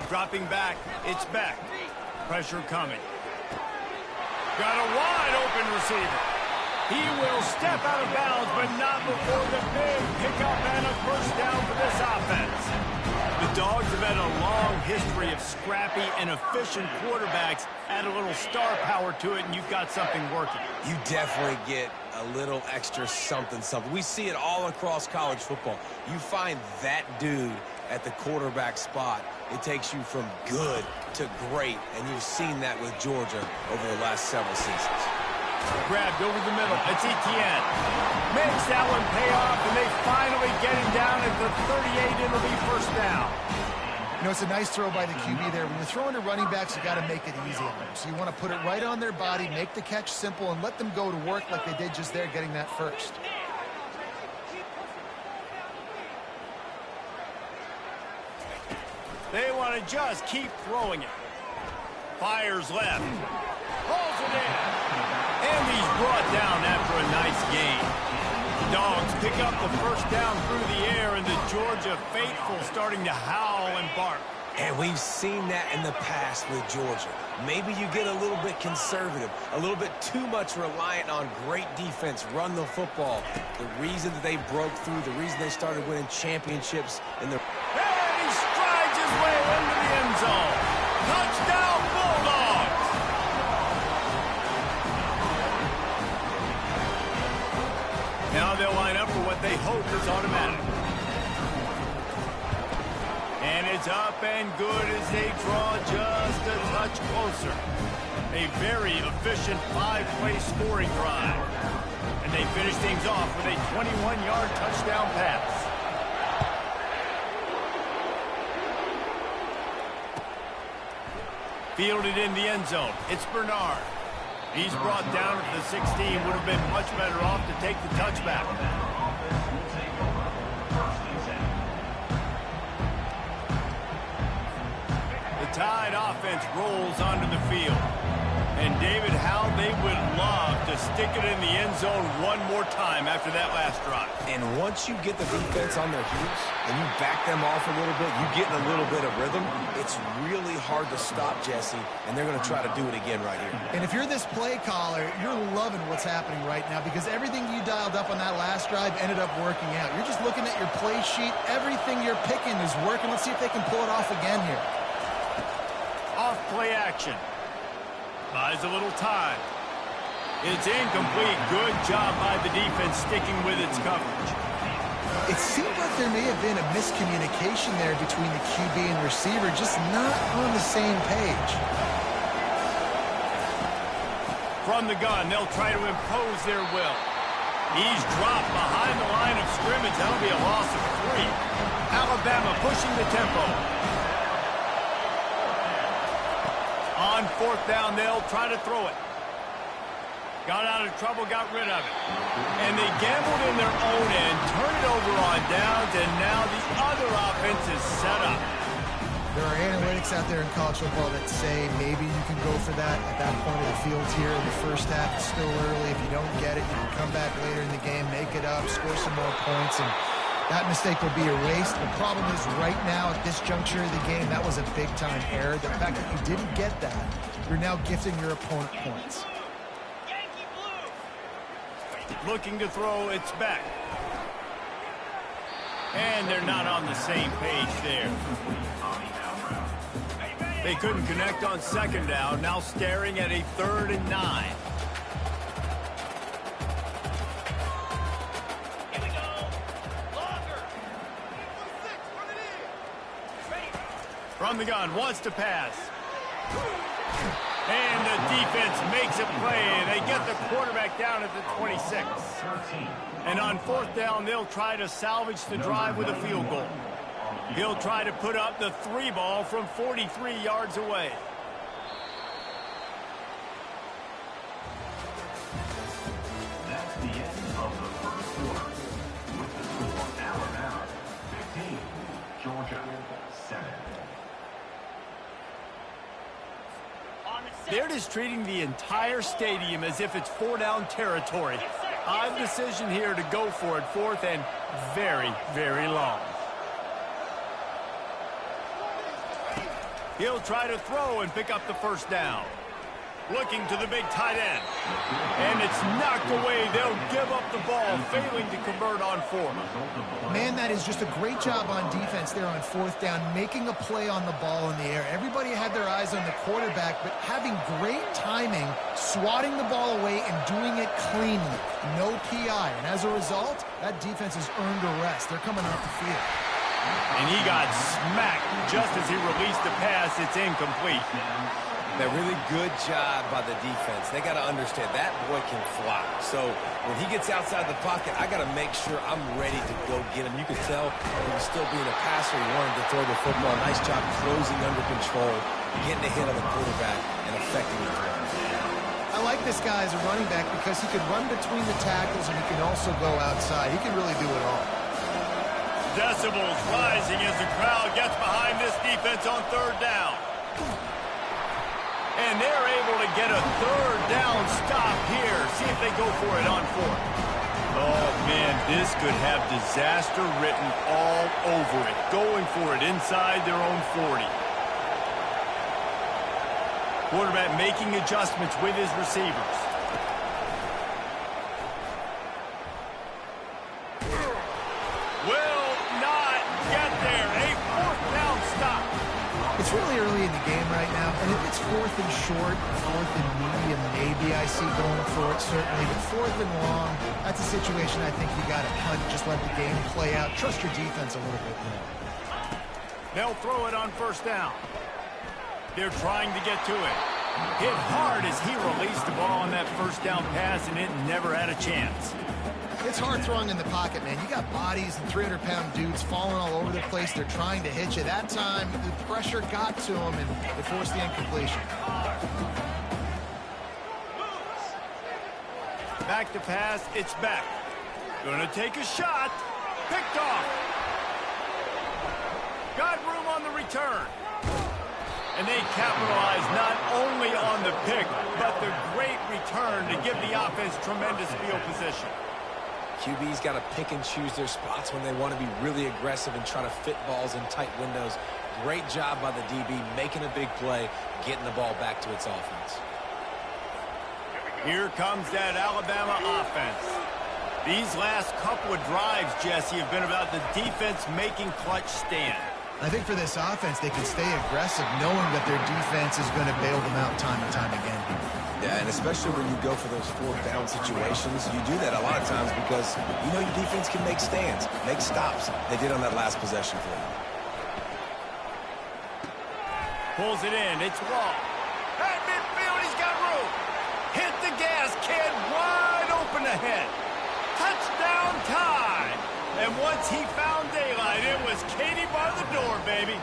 A: Dropping back, it's Beck. Pressure coming. Got a wide open receiver. He will step out of bounds, but not before the big pickup and a first down for this offense. The Dogs have had a long history of scrappy and efficient quarterbacks. Add a little star power to it, and you've got something working.
E: You definitely get a little extra something. We see it all across college football. You find that dude at the quarterback spot, it takes you from good to great, and you've seen that with Georgia over the last several seasons.
A: Grabbed over the middle. It's Etienne. Makes that one pay off, and they finally get him down at the 38. It'll be first down.
B: You know, it's a nice throw by the QB there. When you're throwing to running backs, you got to make it easy on them. So you want to put it right on their body, make the catch simple, and let them go to work like they did just there, getting that first.
A: They want to just keep throwing it. Fires left. Pulls it in. And he's brought down after a nice gain. The Dogs pick up the first down through the air, and the Georgia faithful starting to howl and bark.
E: And we've seen that in the past with Georgia. Maybe you get a little bit conservative, a little bit too much reliant on great defense, run the football. The reason that they broke through, the reason they started winning championships in the...
A: And he strides his way into the end zone. Touchdown, Bulldogs! they hope is automatic. And it's up and good as they draw just a touch closer. A very efficient 5-play scoring drive. And they finish things off with a 21-yard touchdown pass. Fielded in the end zone. It's Bernard. He's brought down at the 16. Would have been much better off to take the touchback. The Tide offense rolls onto the field. And David, how they would love to stick it in the end zone one more time after that last drive.
E: And once you get the defense on their heels and you back them off a little bit, you get in a little bit of rhythm, it's really hard to stop, Jesse, and they're going to try to do it again right here.
B: And if you're this play caller, you're loving what's happening right now because everything you dialed up on that last drive ended up working out. You're just looking at your play sheet. Everything you're picking is working. Let's see if they can pull it off again here.
A: Off play action. Buys a little time. It's incomplete. Good job by the defense sticking with its coverage.
B: It seemed like there may have been a miscommunication there between the QB and receiver, just not on the same page.
A: From the gun, they'll try to impose their will. He's dropped behind the line of scrimmage. That'll be a loss of 3. Alabama pushing the tempo. On 4th down, they'll try to throw it. Got out of trouble, got rid of it. And they gambled in their own end, turn it over on downs, and now the other offense is set up.
B: There are analytics out there in college football that say maybe you can go for that at that point of the field here in the first half. It's still early. If you don't get it, you can come back later in the game, make it up, score some more points, and that mistake will be erased. The problem is right now at this juncture of the game, that was a big-time error. The fact that you didn't get that, you're now gifting your opponent points.
A: Looking to throw, it's back. And they're not on the same page there. They couldn't connect on 2nd down, now staring at a 3rd and 9. From the gun, wants to pass. And the defense makes a play. They get the quarterback down at the 26. And on 4th down, they'll try to salvage the drive with a field goal. He'll try to put up the 3 ball from 43 yards away.
D: That's the end of the first quarter. With the score, Alabama 15, Georgia 7.
A: They're just treating the entire stadium as if it's 4-down territory. Odd decision here to go for it, 4th and very, very long. He'll try to throw and pick up the 1st down. Looking to the big tight end. And it's knocked away. They'll give up the ball, failing to convert on 4th.
B: Man, that is just a great job on defense there on 4th down, making a play on the ball in the air. Everybody had their eyes on the quarterback, but having great timing, swatting the ball away and doing it cleanly. No PI. And as a result, that defense has earned a rest. They're coming off the field.
A: And he got smacked just as he released the pass. It's incomplete.
E: That really good job by the defense. They got to understand that boy can fly. So when he gets outside the pocket, I got to make sure I'm ready to go get him. You could tell he was still being a passer. He wanted to throw the football. Nice job closing under control, getting a hit on the quarterback, and affecting the throw.
B: I like this guy as a running back because he can run between the tackles and he can also go outside. He can really do it all.
A: Decibels rising as the crowd gets behind this defense on 3rd down. And they're able to get a 3rd down stop here. See if they go for it on 4th. Oh, man, this could have disaster written all over it. Going for it inside their own 40. Quarterback making adjustments with his receivers. Will not get there. A 4th down stop.
B: It's really early in the game right now, and if it's 4th and short, 4th and medium, maybe I see going for it, certainly. But 4th and long, that's a situation I think you got to kind of just let the game play out. Trust your defense a little bit more.
A: They'll throw it on first down. They're trying to get to it. Hit hard as he released the ball on that first down pass, and it never had a chance.
B: It's hard throwing in the pocket, man. You got bodies and 300-pound dudes falling all over the place. They're trying to hit you. That time, the pressure got to him, and it forced the incompletion.
A: Back to pass, it's back. Gonna take a shot. Picked off. Got room on the return. And they capitalize not only on the pick, but the great return to give the offense tremendous field position.
E: QB's got to pick and choose their spots when they want to be really aggressive and try to fit balls in tight windows. Great job by the DB making a big play, getting the ball back to its offense.
A: Here comes that Alabama offense. These last couple of drives, Jesse, have been about the defense making clutch stand.
B: I think for this offense, they can stay aggressive knowing that their defense is going to bail them out time and time again.
E: Yeah, and especially when you go for those 4th down situations, you do that a lot of times because you know your defense can make stands, make stops. They did on that last possession for them.
A: Pulls it in. It's Wall. At midfield, he's got room. Hit the gas, kid. Wide open ahead. Touchdown time. And once he found daylight, it was Katie bar the door, baby.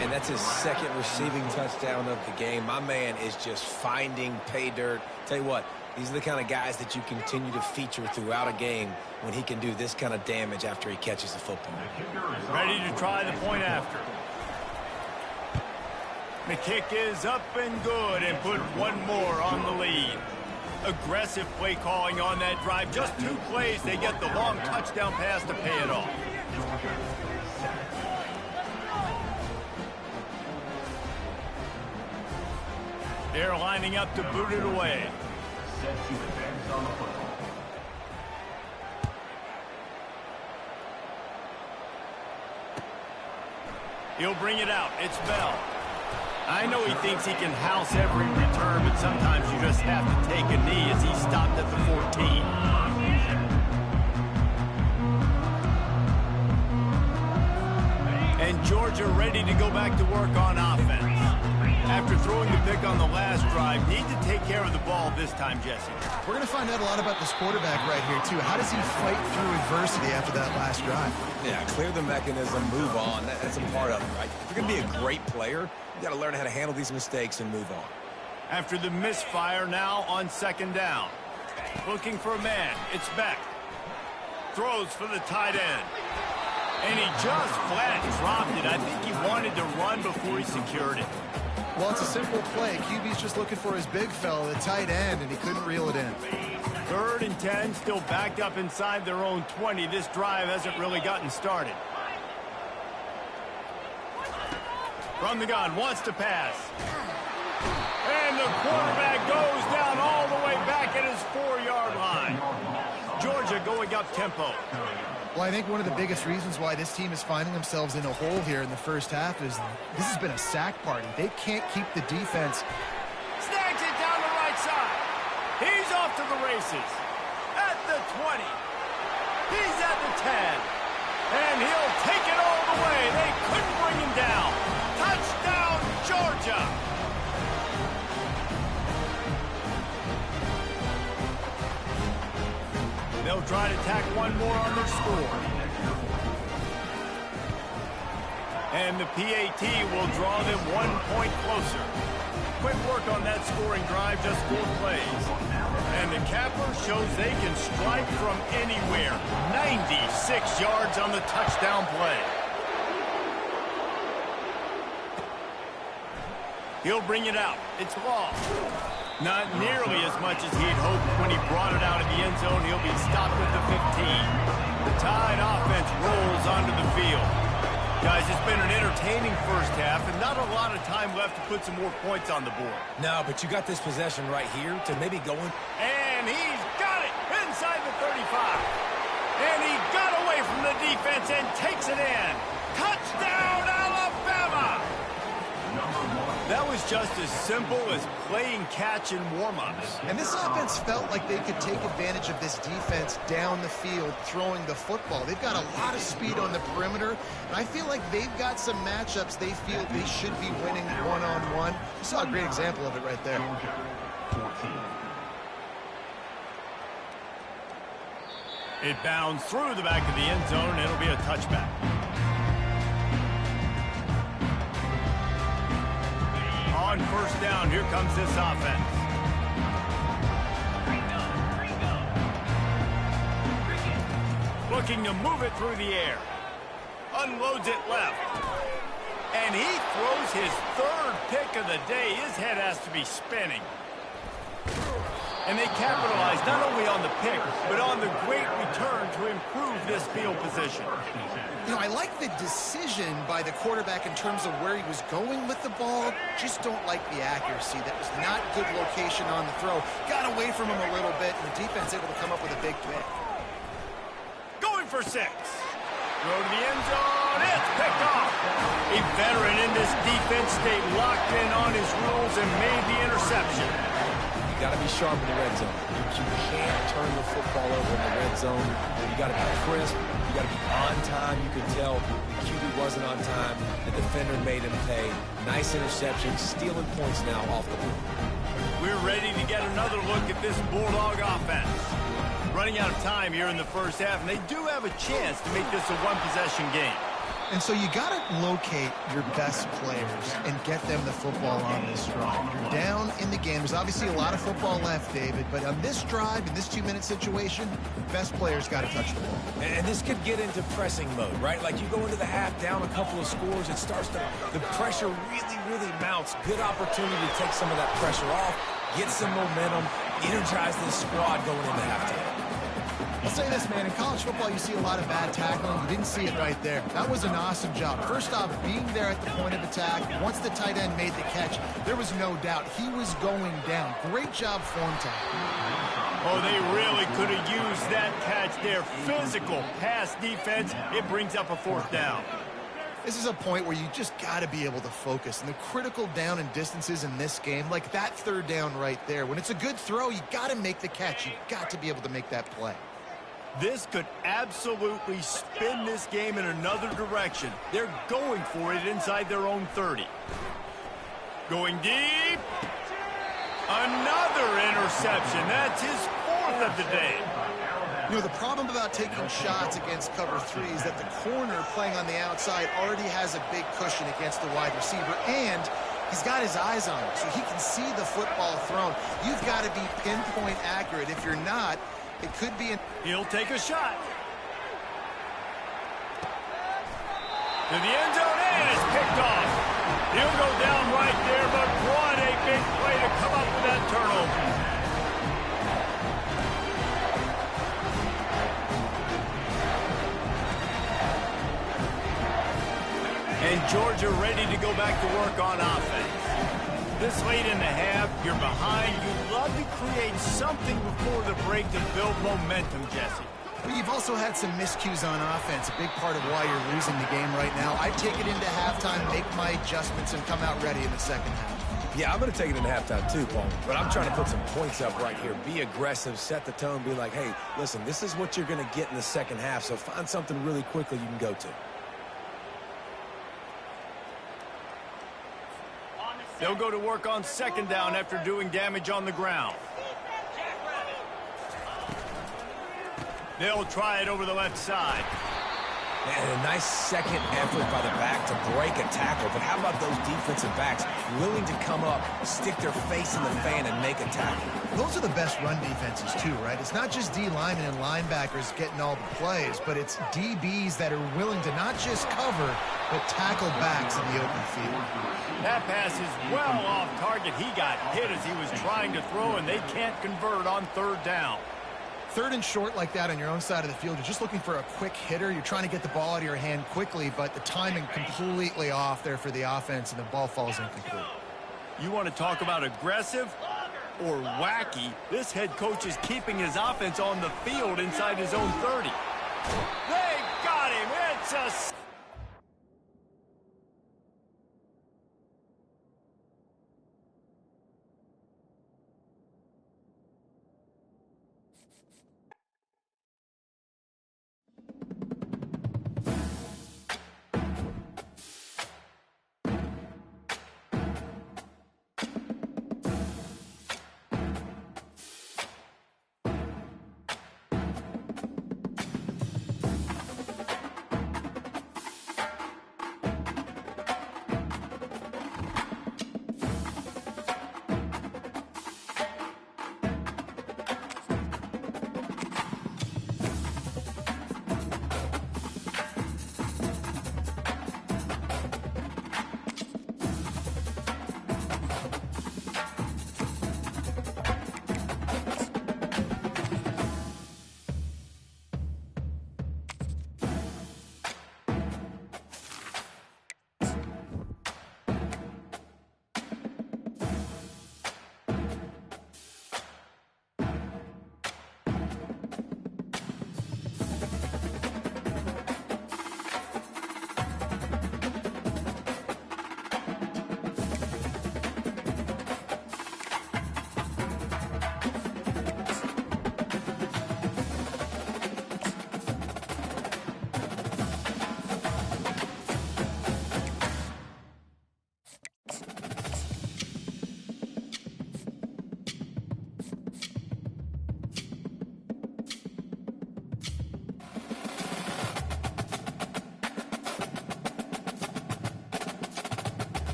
E: And that's his second receiving touchdown of the game. My man is just finding pay dirt. Tell you what, these are the kind of guys that you continue to feature throughout a game when he can do this kind of damage after he catches the football.
A: Ready to try the point after. The kick is up and good and put one more on the lead. Aggressive play calling on that drive. Just 2 plays, they get the long touchdown pass to pay it off. They're lining up to boot it away.
D: Set to advance on the football.
A: He'll bring it out. It's Bell. I know he thinks he can house every return, but sometimes you just have to take a knee as he stopped at the 14. And Georgia ready to go back to work on offense. After throwing the pick on the last drive, need to take care of the ball this time, Jesse.
B: We're going to find out a lot about this quarterback right here, too. How does he fight through adversity after that last drive?
E: Yeah, clear the mechanism, move on. That's a part of it, right? If you're going to be a great player, you got to learn how to handle these mistakes and move on.
A: After the misfire, now on 2nd down. Looking for a man. It's Beck. Throws for the tight end. And he just flat dropped it. I think he wanted to run before he secured it.
B: Well, it's a simple play. QB's just looking for his big fella, the tight end, and he couldn't reel it in.
A: 3rd and 10, still backed up inside their own 20. This drive hasn't really gotten started. From the gun, wants to pass. And the quarterback goes down all the way back at his 4-yard line. Georgia going up tempo.
B: Well, I think one of the biggest reasons why this team is finding themselves in a hole here in the first half is this has been a sack party. They can't keep the defense.
A: Snags it down the right side. He's off to the races. At the 20. He's at the 10. And he'll take it all the way. They couldn't bring him down. Touchdown, Georgia. They'll try to tack one more on their score. And the PAT will draw them 1 point closer. Quick work on that scoring drive, just 4 plays. And the capper shows they can strike from anywhere. 96 yards on the touchdown play. He'll bring it out. It's Law. Not nearly as much as he'd hoped when he brought it out of the end zone. He'll be stopped at the 15. The Tide offense rolls onto the field. Guys, it's been an entertaining first half and not a lot of time left to put some more points on the board.
E: No, but you got this possession right here to maybe go in.
A: And he's got it inside the 35. And he got away from the defense and takes it in. Touchdown, Alabama!
D: Number 1.
A: That was just as simple as playing catch in warm-ups.
B: And this offense felt like they could take advantage of this defense down the field throwing the football. They've got a lot of speed on the perimeter, and I feel like they've got some matchups they feel they should be winning one-on-one. You saw a great example of it right there.
A: It bounds through the back of the end zone, and it'll be a touchback. On first down, here comes this offense. Looking to move it through the air. Unloads it left. And he throws his third pick of the day. His head has to be spinning. And they capitalize not only on the pick, but on the great return to improve this field position.
B: You know, I like the decision by the quarterback in terms of where he was going with the ball. Just don't like the accuracy. That was not good location on the throw. Got away from him a little bit, and the defense able to come up with a big pick.
A: Going for 6. Throw to the end zone. It's picked off. A veteran in this defense stayed locked in on his rules and made the interception.
E: You got to be sharp in the red zone. You can't turn the football over in the red zone. You got to be crisp. You got to be on time. You can tell the QB wasn't on time. The defender made him pay. Nice interception, stealing points now off the board.
A: We're ready to get another look at this Bulldog offense. Running out of time here in the first half, and they do have a chance to make this a one-possession game.
B: And so you got to locate your best players and get them the football on this drive. You're down in the game. There's obviously a lot of football left, David, but on this drive, in this 2-minute situation, best players got to touch the ball.
E: And this could get into pressing mode, right? Like you go into the half down a couple of scores, it starts to, the pressure really mounts. Good opportunity to take some of that pressure off, get some momentum, energize this squad going into halftime.
B: I'll say this, man, in college football, you see a lot of bad tackling. You didn't see it right there. That was an awesome job. First off, being there at the point of attack. Once the tight end made the catch, there was no doubt he was going down. Great job form tackle.
A: Oh, they really could have used that catch there. Physical pass defense. It brings up a 4th down.
B: This is a point where you just got to be able to focus. And the critical down and distances in this game, like that 3rd down right there. When it's a good throw, you got to make the catch. You got to be able to make that play.
A: This could absolutely spin this game in another direction. They're going for it inside their own 30. Going deep. Another interception. That's his 4th of the day.
B: You know, the problem about taking shots against cover 3 is that the corner playing on the outside already has a big cushion against the wide receiver, and he's got his eyes on it, so he can see the football thrown. You've got to be pinpoint accurate. If you're not, it could be
A: He'll take a shot. To the end zone, and it's picked off. He'll go down right there, but what a big play to come up with that turnover. And Georgia ready to go back to work on offense. This late in the half, you're behind. You'd love to create something before the break to build momentum, Jesse.
B: But you've also had some miscues on offense, a big part of why you're losing the game right now. I'd take it into halftime, make my adjustments, and come out ready in the second half.
E: Yeah, I'm going to take it into halftime too, Paul. But I'm trying to put some points up right here. Be aggressive, set the tone, be like, hey, listen, this is what you're going to get in the second half, so find something really quickly you can go to.
A: They'll go to work on 2nd down after doing damage on the ground. They'll try it over the left side.
E: Man, a nice second effort by the back to break a tackle. But how about those defensive backs willing to come up, stick their face in the fan, and make a tackle?
B: Those are the best run defenses, too, right? It's not just D linemen and linebackers getting all the plays, but it's DBs that are willing to not just cover, but tackle backs in the open field.
A: That pass is well off target. He got hit as he was trying to throw, and they can't convert on 3rd down.
B: 3rd and short like that on your own side of the field, you're just looking for a quick hitter. You're trying to get the ball out of your hand quickly, but the timing completely off there for the offense, and the ball falls incomplete.
A: You want to talk about aggressive or wacky? This head coach is keeping his offense on the field inside his own 30. They got him. It's a...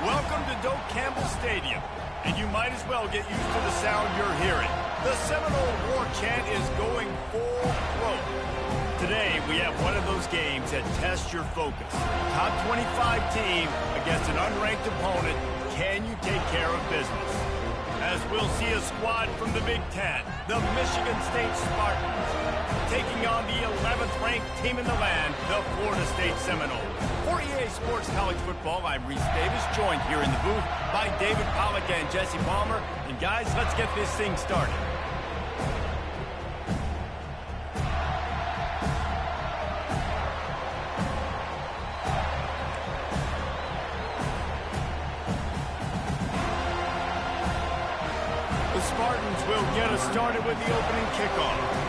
A: Welcome to Doak Campbell Stadium, and you might as well get used to the sound you're hearing. The Seminole war chant is going full throat. Today, we have one of those games that tests your focus. Top 25 team against an unranked opponent. Can you take care of business? As we'll see a squad from the Big Ten, the Michigan State Spartans, taking on the 11th ranked team in the land, the Florida State Seminoles. For EA Sports College Football, I'm Reese Davis, joined here in the booth by David Pollack and Jesse Palmer. And guys, let's get this thing started. The Spartans will get us started with the opening kickoff.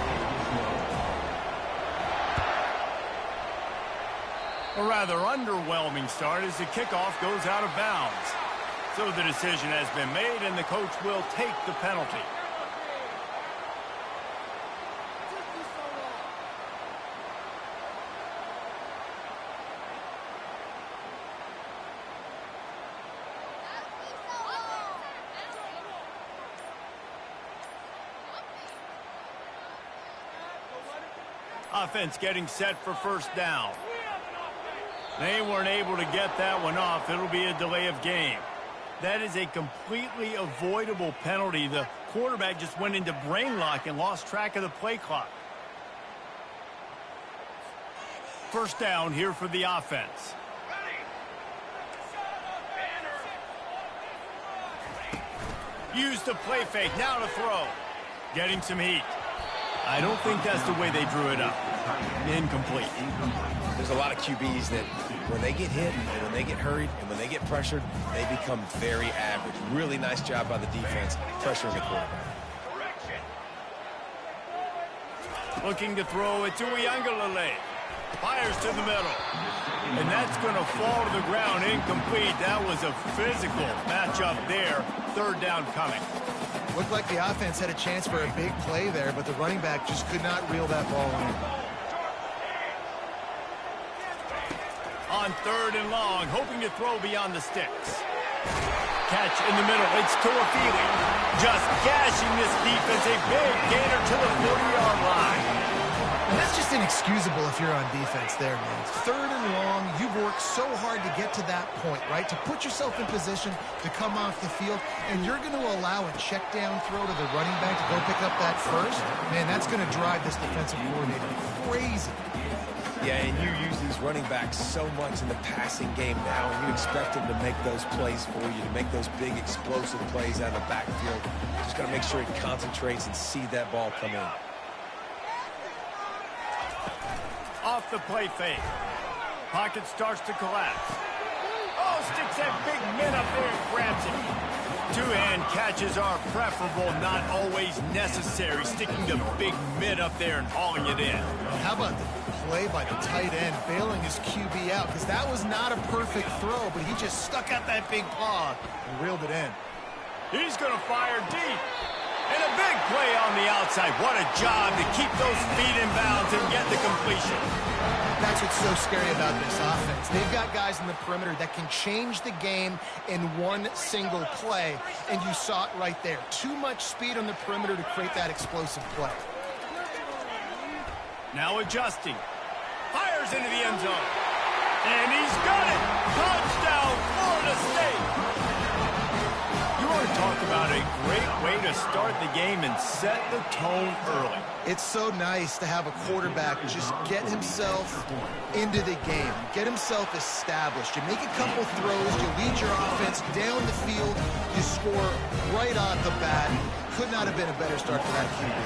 A: A rather underwhelming start as the kickoff goes out of bounds. So the decision has been made, and the coach will take the penalty. Offense getting set for first down. They weren't able to get that one off. It'll be a delay of game. That is a completely avoidable penalty. The quarterback just went into brain lock and lost track of the play clock. First down here for the offense. Use the play fake. Now to throw. Getting some heat. I don't think that's the way they drew it up. Incomplete.
E: There's a lot of QBs that when they get hit and when they get hurried and when they get pressured, they become very average. Really nice job by the defense pressuring the quarterback.
A: Looking to throw it to Ncaa. Fires to the middle. And that's going to fall to the ground. Incomplete. That was a physical matchup there. Third down coming.
B: Looked like the offense had a chance for a big play there, but the running back just could not reel that ball in.
A: On third and long, hoping to throw beyond the sticks. Catch in the middle. It's Toafili. Just gashing this defense. A big gainer to the 40-yard line.
B: And that's just inexcusable if you're on defense there, man. Third and long, you've worked so hard to get to that point, right? To put yourself in position to come off the field, and you're going to allow a check down throw to the running back to go pick up that first. Man, that's going to drive this defensive coordinator crazy.
E: Yeah, and you use these running backs so much in the passing game now, and you expect them to make those plays for you, to make those big explosive plays out of the backfield. Just got to make sure he concentrates and see that ball come in.
A: Off the play fake. Pocket starts to collapse. Oh, sticks that big mid up there and grabs it. Two-hand catches are preferable, not always necessary. Sticking the big mid up there and hauling it in.
B: How about the play by the tight end, bailing his QB out? Because that was not a perfect throw, but he just stuck out that big paw and reeled it in.
A: He's going to fire deep. And a big play on the outside. What a job to keep those feet in bounds and get the completion.
B: That's what's so scary about this offense. They've got guys in the perimeter that can change the game in one single play, and you saw it right there. Too much speed on the perimeter to create that explosive play.
A: Now adjusting. Fires into the end zone. And he's got it. Touchdown, Florida State. You want to talk about a great way to start the game and set the tone early.
B: It's so nice to have a quarterback just get himself into the game, get himself established. You make a couple throws, you lead your offense down the field, you score right off the bat. Could not have been a better start for that QB.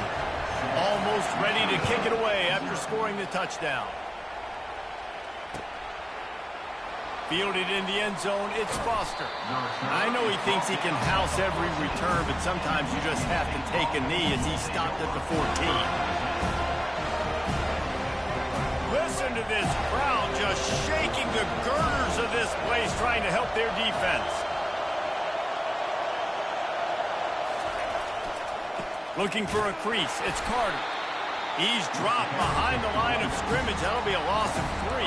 A: Almost ready to kick it away after scoring the touchdown. Fielded in the end zone, it's Foster. I know he thinks he can house every return, but sometimes you just have to take a knee as he stopped at the 14. Listen to this crowd just shaking the girders of this place, trying to help their defense. Looking for a crease, it's Carter. He's dropped behind the line of scrimmage. That'll be a loss of 3.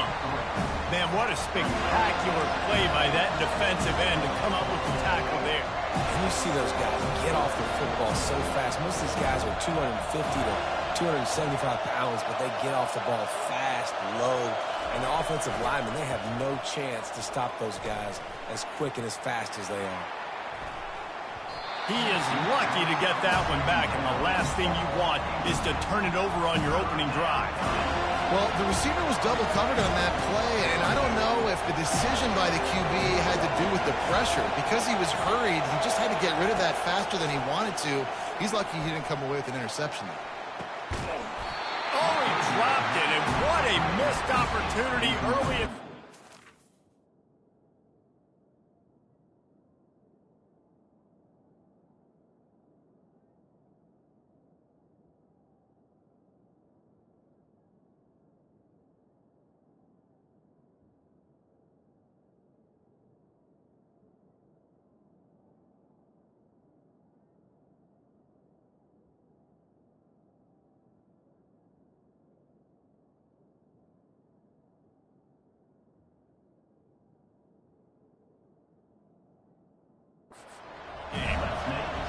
A: Man, what a spectacular play by that defensive end to come up with the tackle there.
E: And you see those guys get off the football so fast. Most of these guys are 250 to 275 pounds, but they get off the ball fast, low. And the offensive linemen, they have no chance to stop those guys as quick and as fast as they are.
A: He is lucky to get that one back, and the last thing you want is to turn it over on your opening drive.
B: Well, the receiver was double covered on that play, and I don't know if the decision by the QB had to do with the pressure. Because he was hurried, he just had to get rid of that faster than he wanted to. He's lucky he didn't come away with an interception there.
A: Oh, he dropped it, and what a missed opportunity early.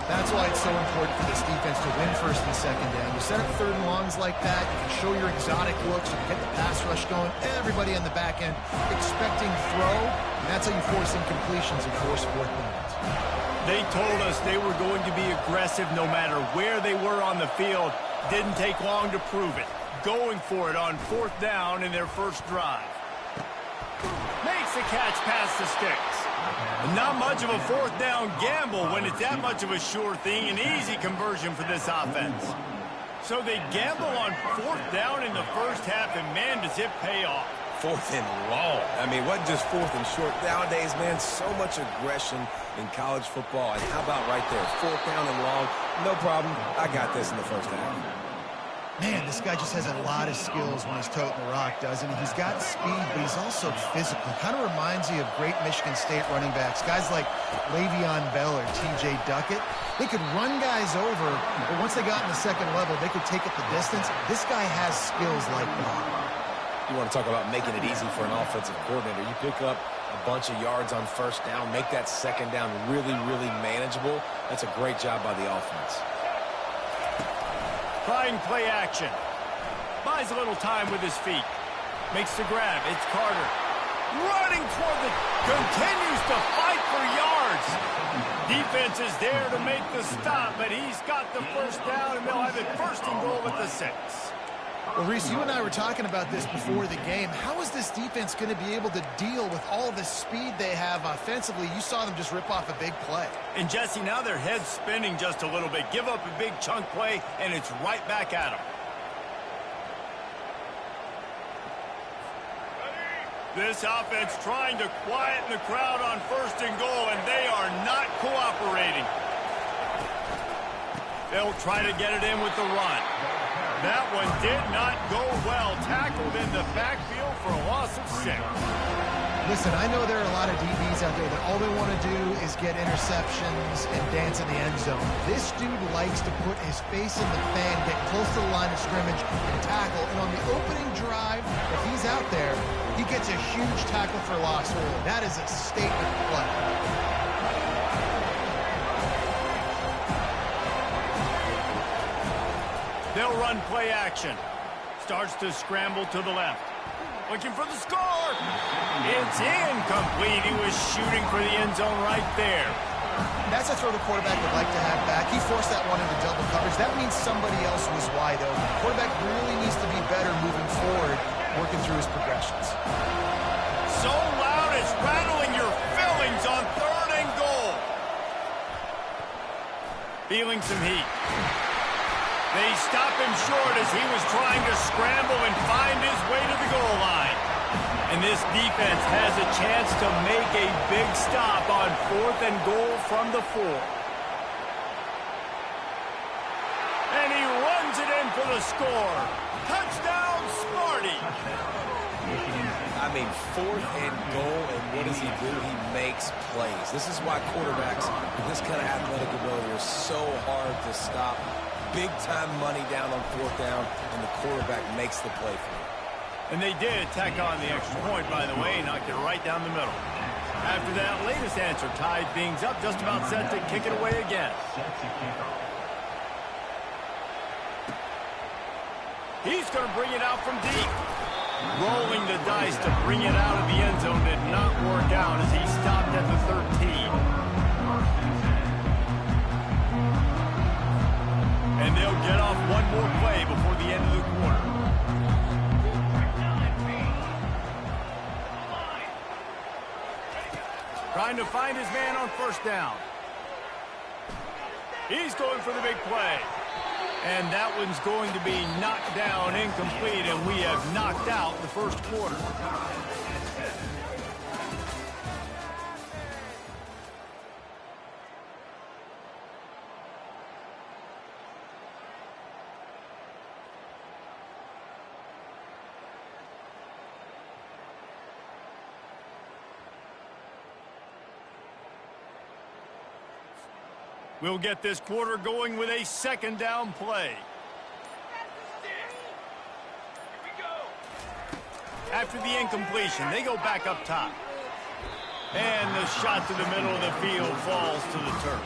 B: That's why it's so important for this defense to win first and second down. You set up third and longs like that, you can show your exotic looks, you can get the pass rush going, everybody on the back end expecting throw, and that's how you force incompletions and force fourth downs.
A: They told us they were going to be aggressive no matter where they were on the field. Didn't take long to prove it. Going for it on fourth down in their first drive. Makes the catch past the sticks. Not much of a fourth down gamble when it's that much of a sure thing, an easy conversion for this offense. So they gamble on fourth down in the first half, and man, does it pay off.
E: Fourth and long. I mean, what just fourth and short? Nowadays, man, so much aggression in college football. And how about right there? Fourth down and long. No problem. I got this in the first half.
B: Man, this guy just has a lot of skills when he's toting the rock, doesn't he? He's got speed, but he's also physical. Kind of reminds you of great Michigan State running backs. Guys like Le'Veon Bell or T.J. Duckett. They could run guys over, but once they got in the second level, they could take it the distance. This guy has skills like that.
E: You want to talk about making it easy for an offensive coordinator. You pick up a bunch of yards on first down, make that second down really, really manageable. That's a great job by the offense.
A: Trying play action. Buys a little time with his feet. Makes the grab. It's Carter. Running toward the... Continues to fight for yards. Defense is there to make the stop, but he's got the first down, and they'll have it first and goal at the 6.
B: Well, Reese, you and I were talking about this before the game. How is this defense going to be able to deal with all the speed they have offensively? You saw them just rip off a big play.
A: And, Jesse, now their head's spinning just a little bit. Give up a big chunk play, and it's right back at them. This offense trying to quieten the crowd on first and goal, and they are not cooperating. They'll try to get it in with the run. That one did not go well. Tackled in the backfield for a loss of 6.
B: Listen, I know there are a lot of DBs out there that all they want to do is get interceptions and dance in the end zone. This dude likes to put his face in the fan, get close to the line of scrimmage, and tackle. And on the opening drive, if he's out there, he gets a huge tackle for loss early. That is a statement play.
A: They'll run play action. Starts to scramble to the left. Looking for the score. It's incomplete. He was shooting for the end zone right there.
B: That's a throw the quarterback would like to have back. He forced that one into double coverage. That means somebody else was wide open. Quarterback really needs to be better moving forward, working through his progressions.
A: So loud it's rattling your fillings on third and goal. Feeling some heat. They stop him short as he was trying to scramble and find his way to the goal line. And this defense has a chance to make a big stop on fourth and goal from the 4. And he runs it in for the score. Touchdown, Smarty.
E: I mean, fourth and goal, and what does he do? He makes plays. This is why quarterbacks with this kind of athletic ability are so hard to stop.
C: big-time money down on 4th down, and the quarterback makes the play for him.
A: And they did tack on the extra point, by the way, knocked it right down the middle. After that latest answer tied things up, just about set to kick it away again. He's going to bring it out from deep. Rolling the dice to bring it out of the end zone did not work out as he stopped at the 13. And they'll get off one more play before the end of the quarter. Trying to find his man on 1st down. He's going for the big play. And that one's going to be knocked down, incomplete, and we have knocked out the first quarter. We'll get this quarter going with a 2nd down play. After the incompletion, they go back up top. And the shot to the middle of the field falls to the turf.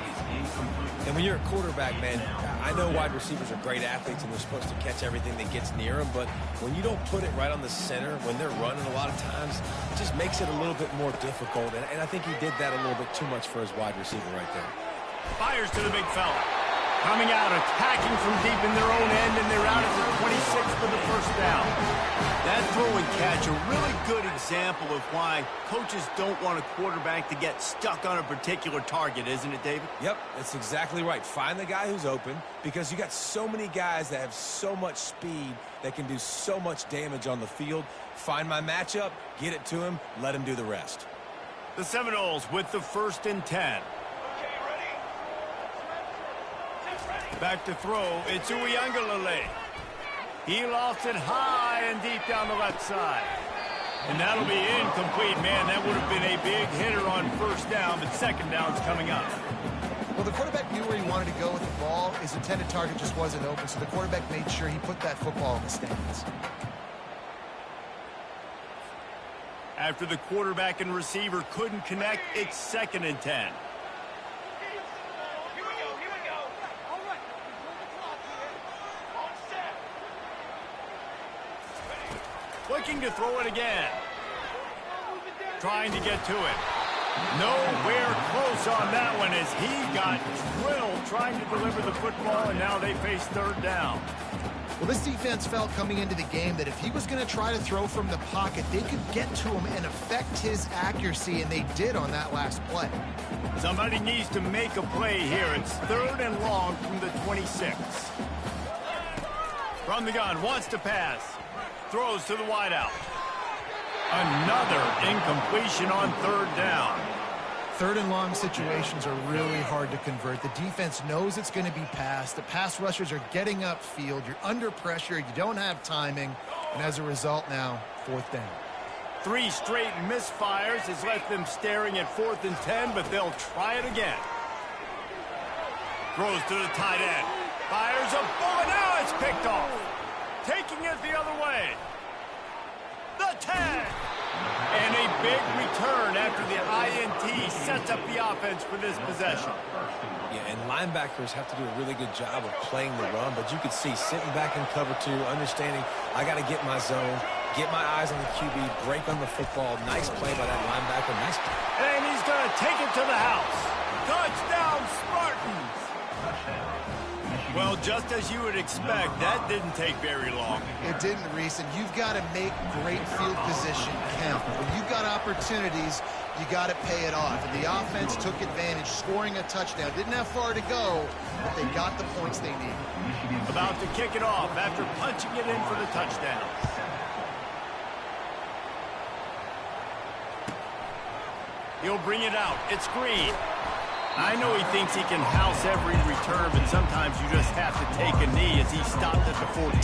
C: And when you're a quarterback, man, I know wide receivers are great athletes and they're supposed to catch everything that gets near them, but when you don't put it right on the center, when they're running a lot of times, it just makes it a little bit more difficult. And I think he did that a little bit too much for his wide receiver right there.
A: Fires to the big fella. Coming out, attacking from deep in their own end, and they're out at the 26 for the 1st down. That throw and catch, a really good example of why coaches don't want a quarterback to get stuck on a particular target, isn't it, David?
C: Yep, that's exactly right. Find the guy who's open, because you got so many guys that have so much speed that can do so much damage on the field. Find my matchup, get it to him, let him do the rest.
A: The Seminoles with the 1st and 10. Back to throw, it's Uiagalelei. He lofts it high and deep down the left side. And that'll be incomplete, man. That would have been a big hitter on 1st down, but 2nd down's coming up.
B: Well, the quarterback knew where he wanted to go with the ball. His intended target just wasn't open, so the quarterback made sure he put that football in the stands.
A: After the quarterback and receiver couldn't connect, it's 2nd and 10. Looking to throw it again. Trying to get to it. Nowhere close on that one as he got drilled trying to deliver the football, and now they face 3rd down.
B: Well, this defense felt coming into the game that if he was going to try to throw from the pocket, they could get to him and affect his accuracy, and they did on that last play.
A: Somebody needs to make a play here. It's 3rd and long from the 26. From the gun, wants to pass. Throws to the wideout. Another incompletion on 3rd down.
B: 3rd and long situations are really hard to convert. The defense knows it's going to be passed. The pass rushers are getting upfield. You're under pressure. You don't have timing. And as a result now, 4th down.
A: 3 straight misfires has left them staring at 4th and 10, but they'll try it again. Throws to the tight end. Fires a bullet. Now it's picked off. Taking it the other way. The tag. And a big return after the INT sets up the offense for this possession.
C: Yeah, and linebackers have to do a really good job of playing the run, but you could see sitting back in cover 2, understanding I got to get my zone, get my eyes on the QB, break on the football. Nice play by that linebacker. Nice play.
A: And he's going to take it to the house. Touchdown, Spartans. Well, just as you would expect, that didn't take very long.
B: It didn't, Reese, and you've got to make great field position count. When you've got opportunities, you got to pay it off. And the offense took advantage, scoring a touchdown. Didn't have far to go, but they got the points they needed.
A: About to kick it off after punching it in for the touchdown. He'll bring it out. It's Green. I know he thinks he can house every return, but sometimes you just have to take a knee as he stopped at the 14.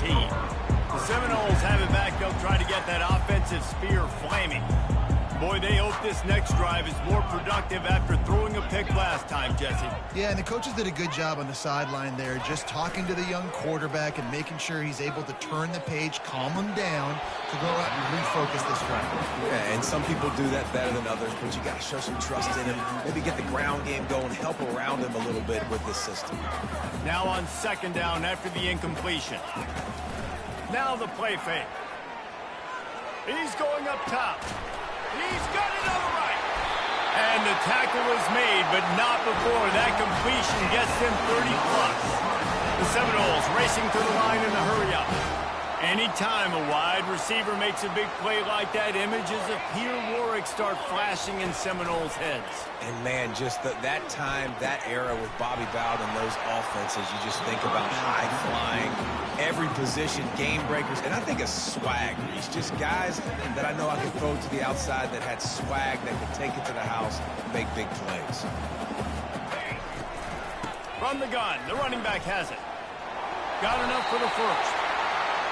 A: The Seminoles have it back. They'll try to get that offensive spear flaming. Boy, they hope this next drive is more productive after throwing a pick pick last time, Jesse.
B: Yeah, and the coaches did a good job on the sideline there, just talking to the young quarterback and making sure he's able to turn the page, calm him down, to go out and refocus this drive.
E: Yeah, and some people do that better than others, but you got to show some trust in him. Maybe get the ground game going, help around him a little bit with this system.
A: Now on second down after the incompletion. Now the play fake. He's going up top. He's got it on the right. And the tackle is made, but not before that completion gets them 30-plus. The Seminoles racing to the line in the hurry-up. Anytime a wide receiver makes a big play like that, images of Peter Warrick start flashing in Seminoles' heads.
E: And, man, just that time, that era with Bobby Bowden and those offenses, you just think about high-flying, every position, game breakers, and I think of swag. It's just guys that I know I could throw to the outside that had swag that could take it to the house and make big plays.
A: From the gun, the running back has it. Got enough for the first.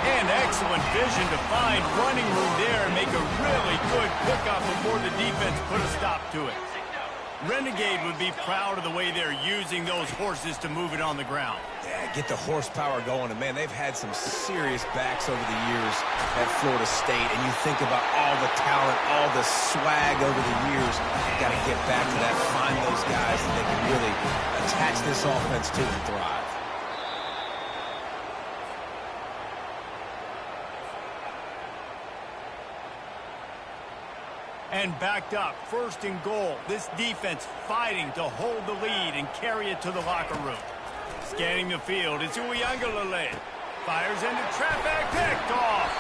A: And excellent vision to find running room there and make a really good pickup before the defense put a stop to it. Renegade would be proud of the way they're using those horses to move it on the ground.
E: Yeah, get the horsepower going. And, man, they've had some serious backs over the years at Florida State. And you think about all the talent, all the swag over the years. You've got to get back to that, find those guys that they can really attach this offense to and thrive.
A: And backed up, first and goal. This defense fighting to hold the lead and carry it to the locker room. Scanning the field, it's Uiagalelei. Fires into traffic, picked off.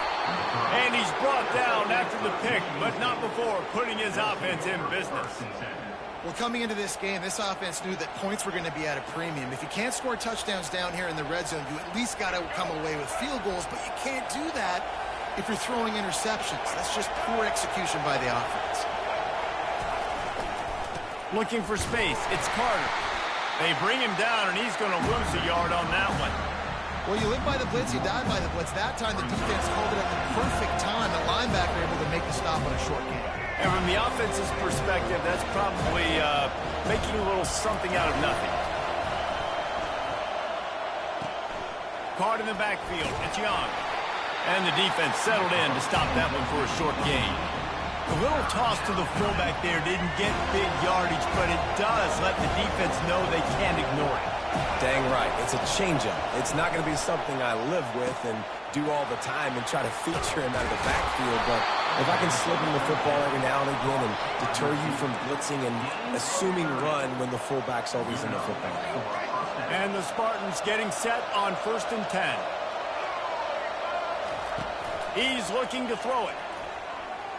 A: And he's brought down after the pick, but not before putting his offense in business.
B: Well, coming into this game, this offense knew that points were going to be at a premium. If you can't score touchdowns down here in the red zone, you at least got to come away with field goals, but you can't do that if you're throwing interceptions. That's just poor execution by the offense.
A: Looking for space, it's Carter. They bring him down, and he's going to lose a yard on that one.
B: Well, you live by the blitz, you die by the blitz. That time the defense called it at the perfect time. The linebacker able to make the stop on a short game.
A: And from the offense's perspective, that's probably making a little something out of nothing. Caught in the backfield, it's Young. And the defense settled in to stop that one for a short gain. A little toss to the fullback there didn't get big yardage, but it does let the defense know they can't ignore it.
E: Dang right. It's a changeup. It's not going to be something I live with and do all the time and try to feature him out of the backfield, but if I can slip him the football every now and again and deter you from blitzing and assuming run when the fullback's always in the football.
A: And the Spartans getting set on 1st and 10. He's looking to throw it.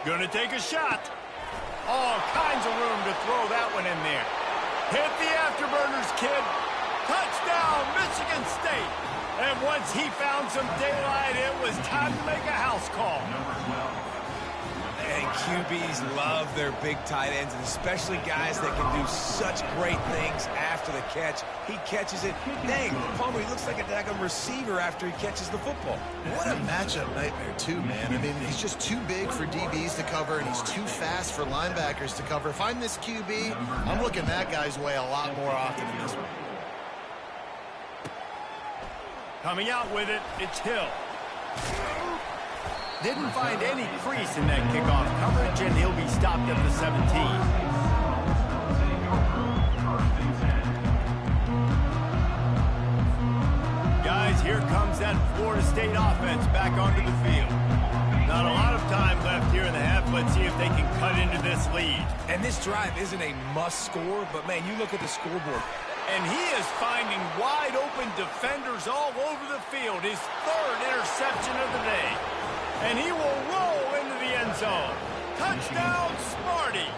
A: Gonna take a shot. All kinds of room to throw that one in there. Hit the afterburners, kid. Touchdown, Michigan State. And once he found some daylight, it was time to make a house call.
E: And QBs love their big tight ends, and especially guys that can do such great things after the catch. He catches it. Dang, Palmer, he looks like a daggone receiver after he catches the football.
B: What a matchup nightmare, too, man. I mean, he's just too big for DBs to cover, and he's too fast for linebackers to cover. If I'm this QB, I'm looking that guy's way a lot more often than this one.
A: Coming out with it, it's Hill. Didn't find any crease in that kickoff coverage, and he'll be stopped at the 17. Guys, here comes that Florida State offense back onto the field. Not a lot of time left here in the half. Let's see if they can cut into this lead.
E: And this drive isn't a must score, but, man, you look at the scoreboard.
A: And he is finding wide-open defenders all over the field. His third interception of the day. And he will roll into the end zone. Touchdown, Smarty.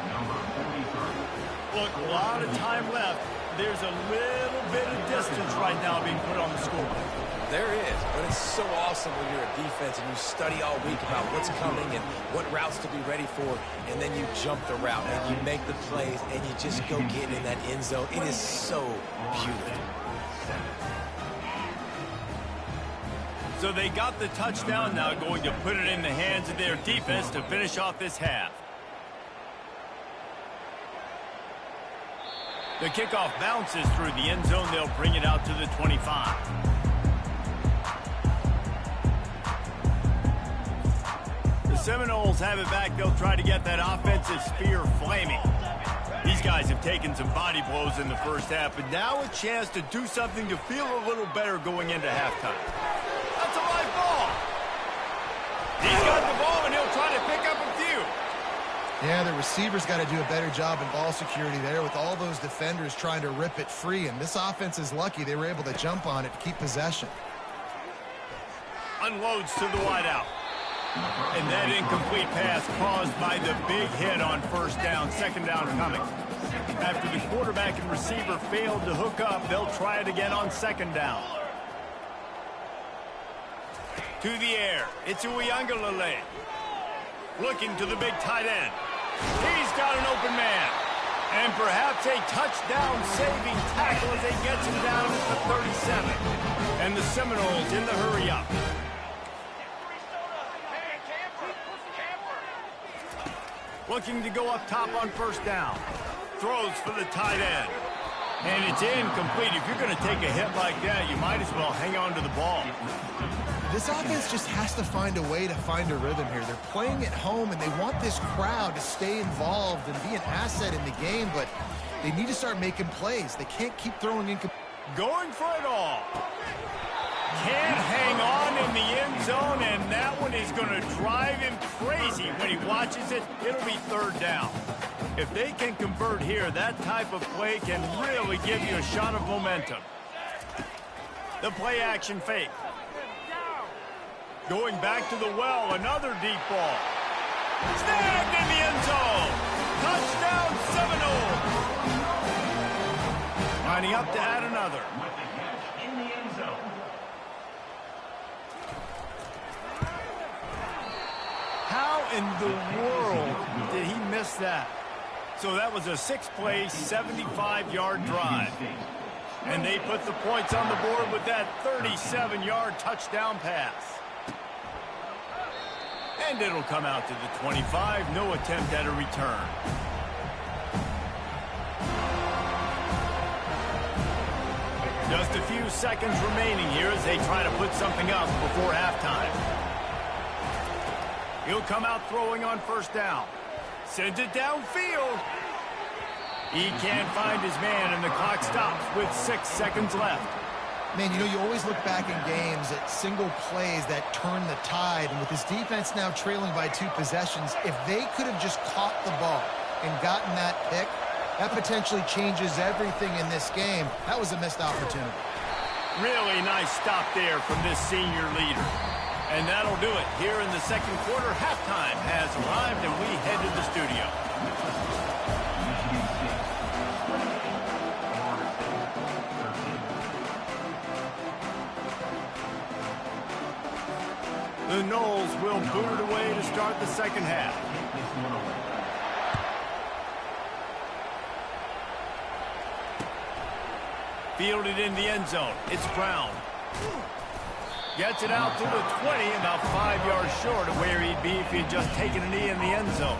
A: Look, a lot of time left. There's a little bit of distance right now being put on the scoreboard.
E: There is, but it's so awesome when you're a defense and you study all week about what's coming and what routes to be ready for, and then you jump the route and you make the plays and you just go get in that end zone. It is so beautiful.
A: So they got the touchdown, now going to put it in the hands of their defense to finish off this half. The kickoff bounces through the end zone. They'll bring it out to the 25. The Seminoles have it back. They'll try to get that offensive spear flaming. These guys have taken some body blows in the first half, but now a chance to do something to feel a little better going into halftime. That's a live ball. He's got the ball, and he'll try to pick up a few.
B: Yeah, the receivers got to do a better job in ball security there with all those defenders trying to rip it free, and this offense is lucky they were able to jump on it to keep possession.
A: Unloads to the wideout. And that incomplete pass caused by the big hit on first down, second down coming. After the quarterback and receiver failed to hook up, they'll try it again on second down. To the air, it's Uiagalelei. Looking to the big tight end. He's got an open man. And perhaps a touchdown-saving tackle as they gets him down at the 37. And the Seminoles in the hurry-up. Looking to go up top on first down. Throws for the tight end. And it's incomplete. If you're going to take a hit like that, you might as well hang on to the ball.
B: This offense just has to find a way to find a rhythm here. They're playing at home, and they want this crowd to stay involved and be an asset in the game, but they need to start making plays. They can't keep throwing in.
A: Going for it all. Can't hang on in the end zone, and that one is going to drive him crazy when he watches it. It'll be third down. If they can convert here, that type of play can really give you a shot of momentum. The play action fake. Going back to the well, another deep ball. Snagged in the end zone. Touchdown Seminoles. Lining up to add another.
D: In the end zone.
A: How in the world did he miss that? So that was a 6-play, 75-yard drive. And they put the points on the board with that 37-yard touchdown pass. And it'll come out to the 25. No attempt at a return. Just a few seconds remaining here as they try to put something up before halftime. He'll come out throwing on first down. Sends it downfield. He can't find his man, and the clock stops with 6 seconds left.
B: Man, you know, you always look back in games at single plays that turn the tide, and with this defense now trailing by 2 possessions, if they could have just caught the ball and gotten that pick, that potentially changes everything in this game. That was a missed opportunity.
A: Really nice stop there from this senior leader. And that'll do it. Here in the second quarter, halftime has arrived, and we head to the studio. The Noles will boot it away to start the second half. Fielded in the end zone. It's Brown. Gets it out to the 20, about 5 yards short of where he'd be if he had just taken a knee in the end zone.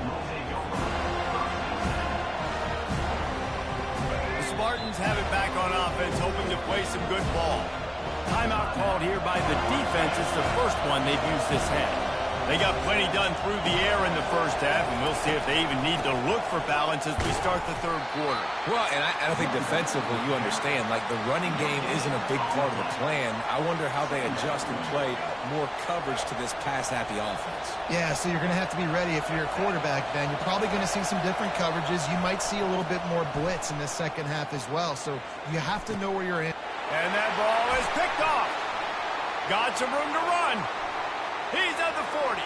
A: The Spartans have it back on offense, hoping to play some good ball. Timeout called here by the defense. It's the first one they've used this half. They got plenty done through the air in the first half, and we'll see if they even need to look for balance as we start the third quarter.
E: Well, and I think defensively, you understand, like the running game isn't a big part of the plan. I wonder how they adjust and play more coverage to this pass-happy offense.
B: Yeah, so you're going to have to be ready if you're a quarterback, Ben. You're probably going to see some different coverages. You might see a little bit more blitz in the second half as well, so you have to know where you're in.
A: And that ball is picked off. Got some room to run. He's at the 40.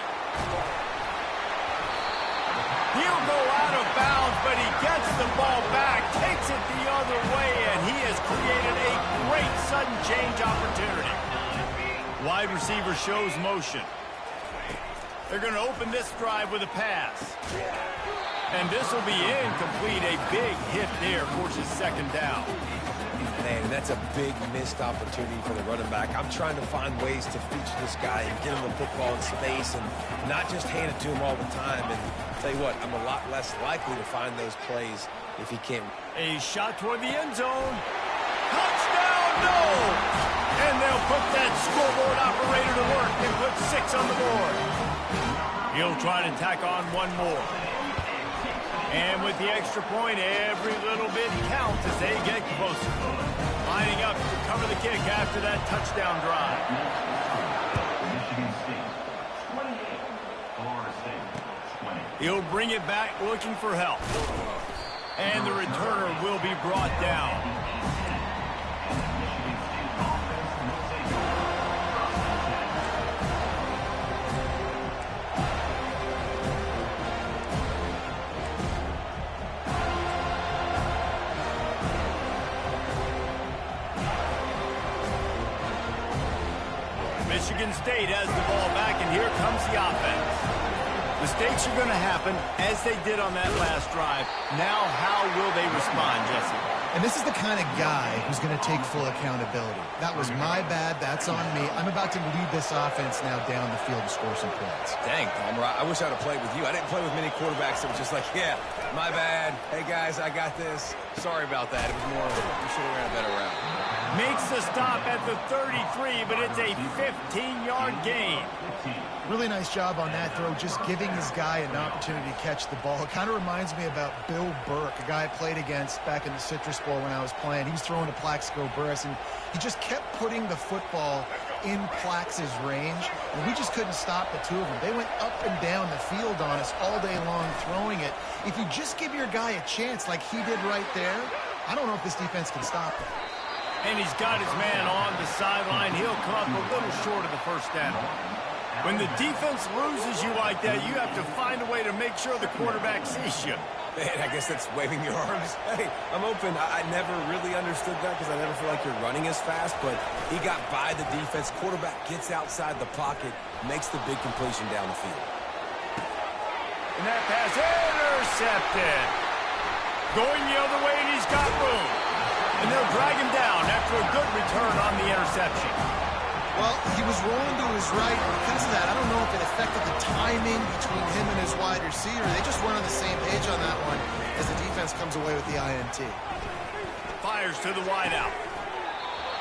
A: He'll go out of bounds, but he gets the ball back, takes it the other way, and he has created a great sudden change opportunity. Wide receiver shows motion. They're going to open this drive with a pass. And this will be incomplete. A big hit there forces second down.
E: Man, and that's a big missed opportunity for the running back. I'm trying to find ways to feature this guy and get him the football in space and not just hand it to him all the time. And tell you what, I'm a lot less likely to find those plays if he can't.
A: A shot toward the end zone. Touchdown, no! And they'll put that scoreboard operator to work and put 6 on the board. He'll try to tack on one more. And with the extra point, every little bit counts as they get closer. Lining up to cover the kick after that touchdown drive.
D: Michigan State, 28. Florida State, 20.
A: He'll bring it back looking for help. And the returner will be brought down. Michigan State has the ball back, and here comes the offense. Mistakes are going to happen, as they did on that last drive. Now, how will they respond, Jesse?
B: And this is the kind of guy who's going to take full accountability. That was my bad. That's on me. I'm about to lead this offense now down the field to score some points.
E: Dang, Palmer, I wish I'd have played with you. I didn't play with many quarterbacks that were just like, yeah, my bad. Hey, guys, I got this. Sorry about that. It was more of a, we should have ran a better route.
A: Makes the stop at the 33, but it's a 15-yard gain.
B: Really nice job on that throw, just giving his guy an opportunity to catch the ball. It kind of reminds me about Bill Burke, a guy I played against back in the Citrus Bowl when I was playing. He was throwing to Plaxico Burress, and he just kept putting the football in Plax's range, and we just couldn't stop the two of them. They went up and down the field on us all day long throwing it. If you just give your guy a chance like he did right there, I don't know if this defense can stop him.
A: And he's got his man on the sideline. He'll come up a little short of the first down. When the defense loses you like that, you have to find a way to make sure the quarterback sees you.
E: Man, I guess that's waving your arms. Hey, I'm open. I never really understood that because I never feel like you're running as fast, but he got by the defense. Quarterback gets outside the pocket, makes the big completion down the field.
A: And that pass intercepted. Going the other way, and he's got room. And they'll drag him down after a good return on the interception.
B: Well, he was rolling to his right. Because of that, I don't know if it affected the timing between him and his wide receiver. They just weren't on the same page on that one as the defense comes away with the INT.
A: Fires to the wideout.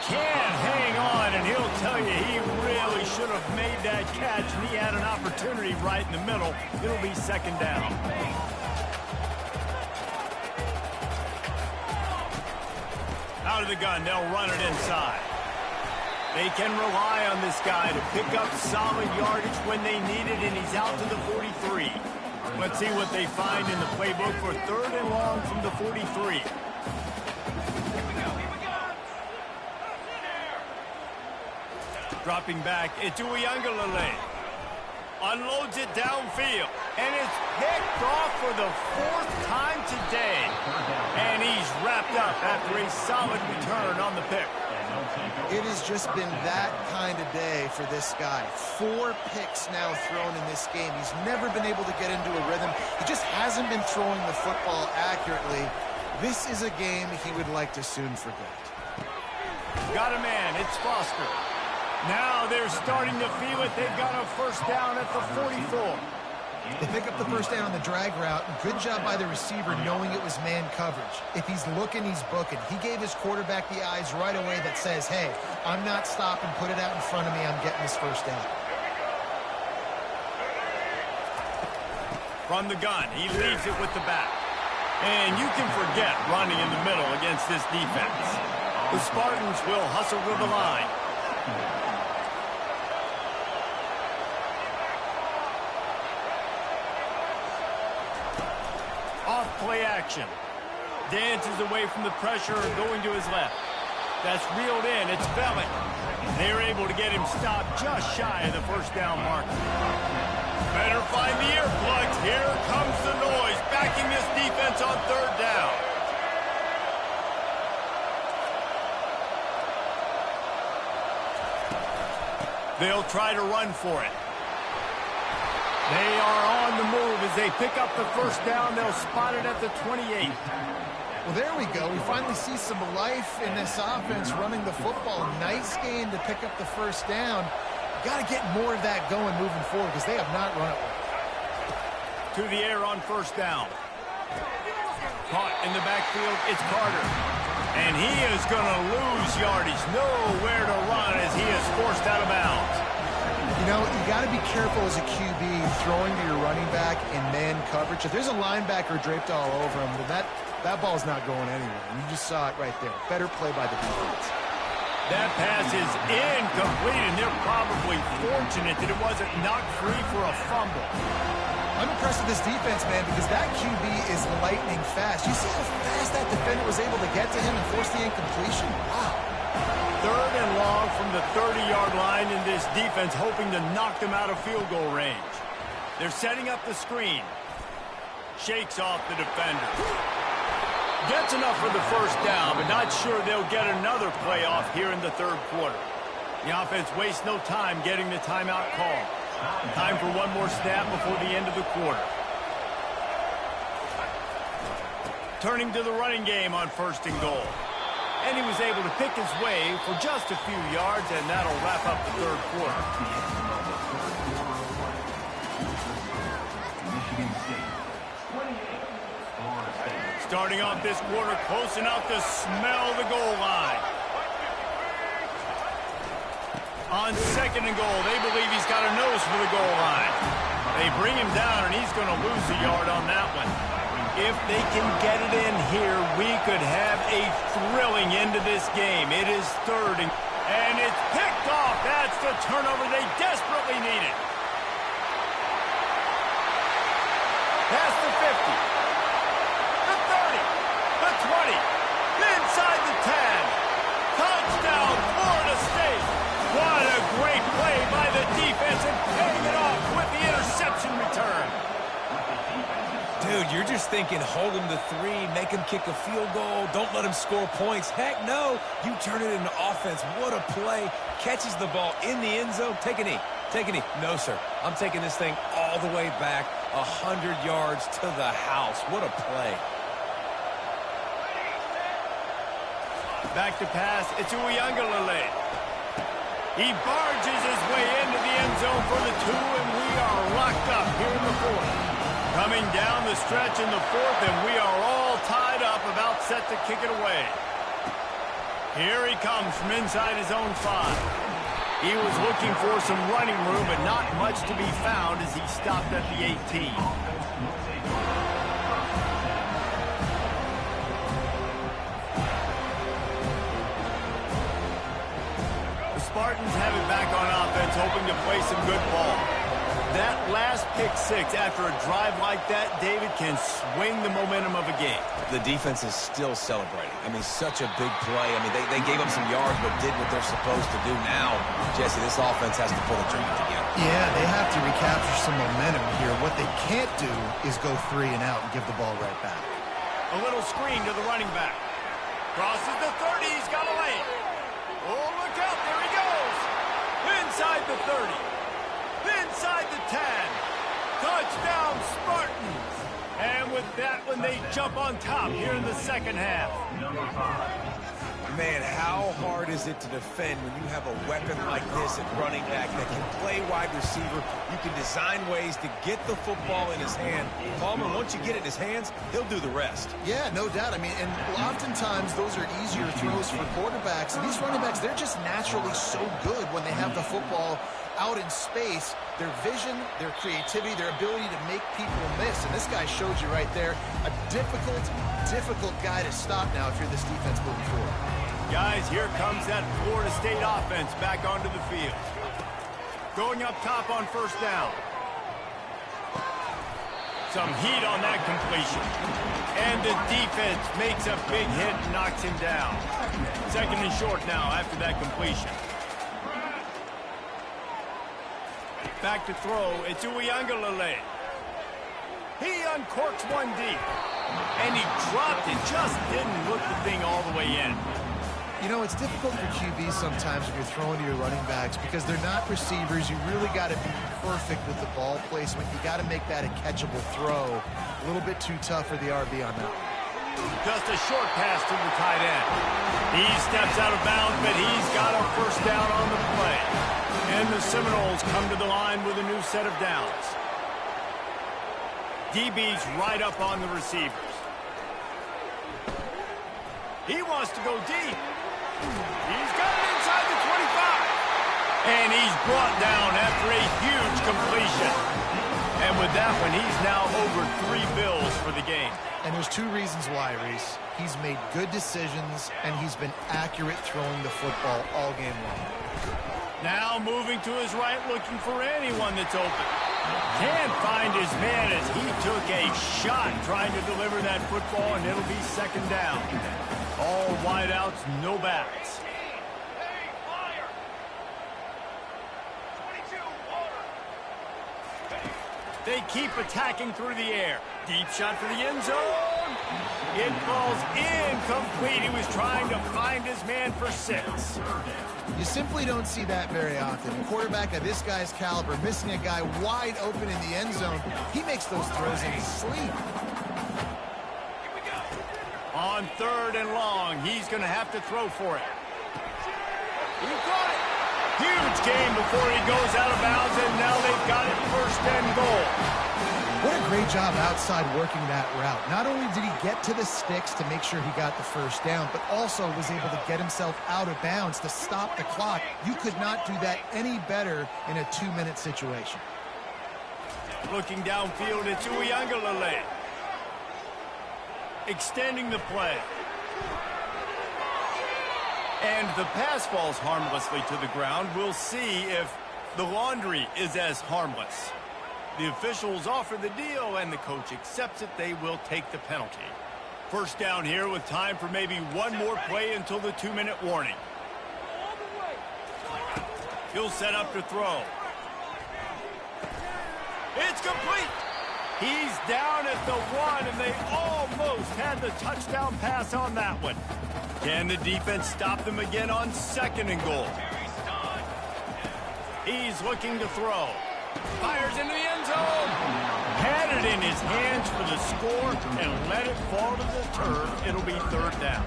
A: Can't hang on, and he'll tell you he really should have made that catch, and he had an opportunity right in the middle. It'll be second down. Out of the gun, they'll run it inside. They can rely on this guy to pick up solid yardage when they need it, and he's out to the 43. Let's see what they find in the playbook for 3rd and long from the 43. Dropping back, it's Uiagalelei. Unloads it downfield, and it's picked off for the 4th time today. And he's wrapped up after a solid return on the pick.
B: It has just been that kind of day for this guy. 4 picks now thrown in this game. He's never been able to get into a rhythm. He just hasn't been throwing the football accurately. This is a game he would like to soon forget.
A: Got a man, it's Foster. Now they're starting to feel it. They've got a first down at the 44.
B: They pick up the first down on the drag route. Good job by the receiver knowing it was man coverage. If he's looking, he's booking. He gave his quarterback the eyes right away that says, hey, I'm not stopping. Put it out in front of me. I'm getting this first down.
A: From the gun, he leaves it with the back. And you can forget running in the middle against this defense. The Spartans will hustle to the line. Off-play action. Dances away from the pressure and going to his left. That's reeled in. It's Bellick. They're able to get him stopped just shy of the first down marker. Better find the earplugs. Here comes the noise, backing this defense on 3rd down. They'll try to run for it. They are on the move as they pick up the first down. They'll spot it at the 28.
B: Well, there we go. We finally see some life in this offense running the football. Nice game to pick up the first down. Got to get more of that going moving forward because they have not run it well.
A: To the air on first down. Caught in the backfield, it's Carter. And he is going to lose yardage. Nowhere to run as he is forced out of bounds.
B: You know, you got to be careful as a QB throwing to your running back in man coverage. If there's a linebacker draped all over him, then that ball's not going anywhere. And you just saw it right there. Better play by the defense.
A: That pass is incomplete, and they're probably fortunate that it wasn't knocked free for a fumble.
B: I'm impressed with this defense, man, because that QB is lightning fast. You see how fast that defender was able to get to him and force the incompletion? Wow.
A: 3rd and long from the 30-yard line, in this defense hoping to knock them out of field goal range. They're setting up the screen. Shakes off the defender. Gets enough for the first down, but not sure they'll get another play off here in the 3rd quarter. The offense wastes no time getting the timeout call. Time for one more snap before the end of the quarter. Turning to the running game on 1st and goal. And he was able to pick his way for just a few yards, and that'll wrap up the 3rd quarter. Starting off this quarter close enough to smell the goal line. On 2nd and goal, they believe he's got a nose for the goal line. They bring him down, and he's going to lose a yard on that one. If they can get it in here, we could have a thrilling end to this game. It is 3rd, and it's picked off. That's the turnover they desperately needed. Past the 50. The 30. The 20. Inside the 10. Touchdown, Florida State. What a great play by the defense, and paying it off with the interception return.
E: Dude, you're just thinking, hold him to 3, make him kick a field goal, don't let him score points. Heck no, you turn it into offense. What a play. Catches the ball in the end zone. Take a knee. Take a knee. No, sir. I'm taking this thing all the way back, 100 yards to the house. What a play.
A: Back to pass. It's Uiagalelei. He barges his way into the end zone for the 2, and we are locked up here in the 4th. Coming down the stretch in the 4th, and we are all tied up, about set to kick it away. Here he comes from inside his own 5. He was looking for some running room, but not much to be found as he stopped at the 18. The Spartans have it back on offense, hoping to play some good ball. That last pick 6 after a drive like that, David, can swing the momentum of a game.
E: The defense is still celebrating. I mean, such a big play. I mean, they gave up some yards but did what they're supposed to do. Now, Jesse, this offense has to pull a drive together.
B: Yeah, they have to recapture some momentum here. What they can't do is go 3 and out and give the ball right back.
A: A little screen to the running back. Crosses the 30. He's got a lane. Oh, look out. There he goes. Inside the 30. Inside the 10. Touchdown, Spartans. And with that one, they jump on top here in the 2nd half.
E: Man, how hard is it to defend when you have a weapon like this at running back that can play wide receiver? You can design ways to get the football in his hand. Palmer, once you get it in his hands, he'll do the rest.
B: Yeah, no doubt. I mean, and oftentimes those are easier throws for quarterbacks. And these running backs, they're just naturally so good when they have the football out in space. Their vision, their creativity, their ability to make people miss. And this guy showed you right there, a difficult guy to stop now if you're this defense moving forward.
A: Guys, here comes that Florida State offense back onto the field. Going up top on 1st down. Some heat on that completion. And the defense makes a big hit and knocks him down. 2nd and short now after that completion. Back to throw. It's Uiagalelei. He uncorks one deep. And he dropped it. Just didn't look the thing all the way in.
B: You know, it's difficult for QBs sometimes if you're throwing to your running backs because they're not receivers. You really got to be perfect with the ball placement. You got to make that a catchable throw. A little bit too tough for the RB on that one.
A: Just a short pass to the tight end. He steps out of bounds, but he's got a 1st down on the play. And the Seminoles come to the line with a new set of downs. DB's right up on the receivers. He wants to go deep. He's got it inside the 25. And he's brought down after a huge completion. And with that one, he's now over 3 bills for the game.
B: And there's 2 reasons why, Reese. He's made good decisions, and he's been accurate throwing the football all game long.
A: Now moving to his right, looking for anyone that's open. Can't find his man as he took a shot trying to deliver that football, and it'll be second down. All wideouts, no backs. They keep attacking through the air. Deep shot for the end zone. It falls incomplete. He was trying to find his man for 6.
B: You simply don't see that very often. A quarterback of this guy's caliber missing a guy wide open in the end zone. He makes those throws in his sleep.
A: On 3rd and long, he's going to have to throw for it. He got it. Huge gain before he goes out of bounds, and now they've got it 1st and goal.
B: What a great job outside working that route. Not only did he get to the sticks to make sure he got the 1st down, but also was able to get himself out of bounds to stop the clock. You could not do that any better in a 2-minute situation.
A: Looking downfield, it's Ncaa. Extending the play. And the pass falls harmlessly to the ground. We'll see if the laundry is as harmless. The officials offer the deal, and the coach accepts it. They will take the penalty. 1st down here with time for maybe one more play until the 2-minute warning. He'll set up to throw. It's complete. He's down at the 1, and they almost had the touchdown pass on that one. Can the defense stop them again on 2nd and goal? He's looking to throw. Fires into the end zone. Had it in his hands for the score and let it fall to the turf. It'll be 3rd down.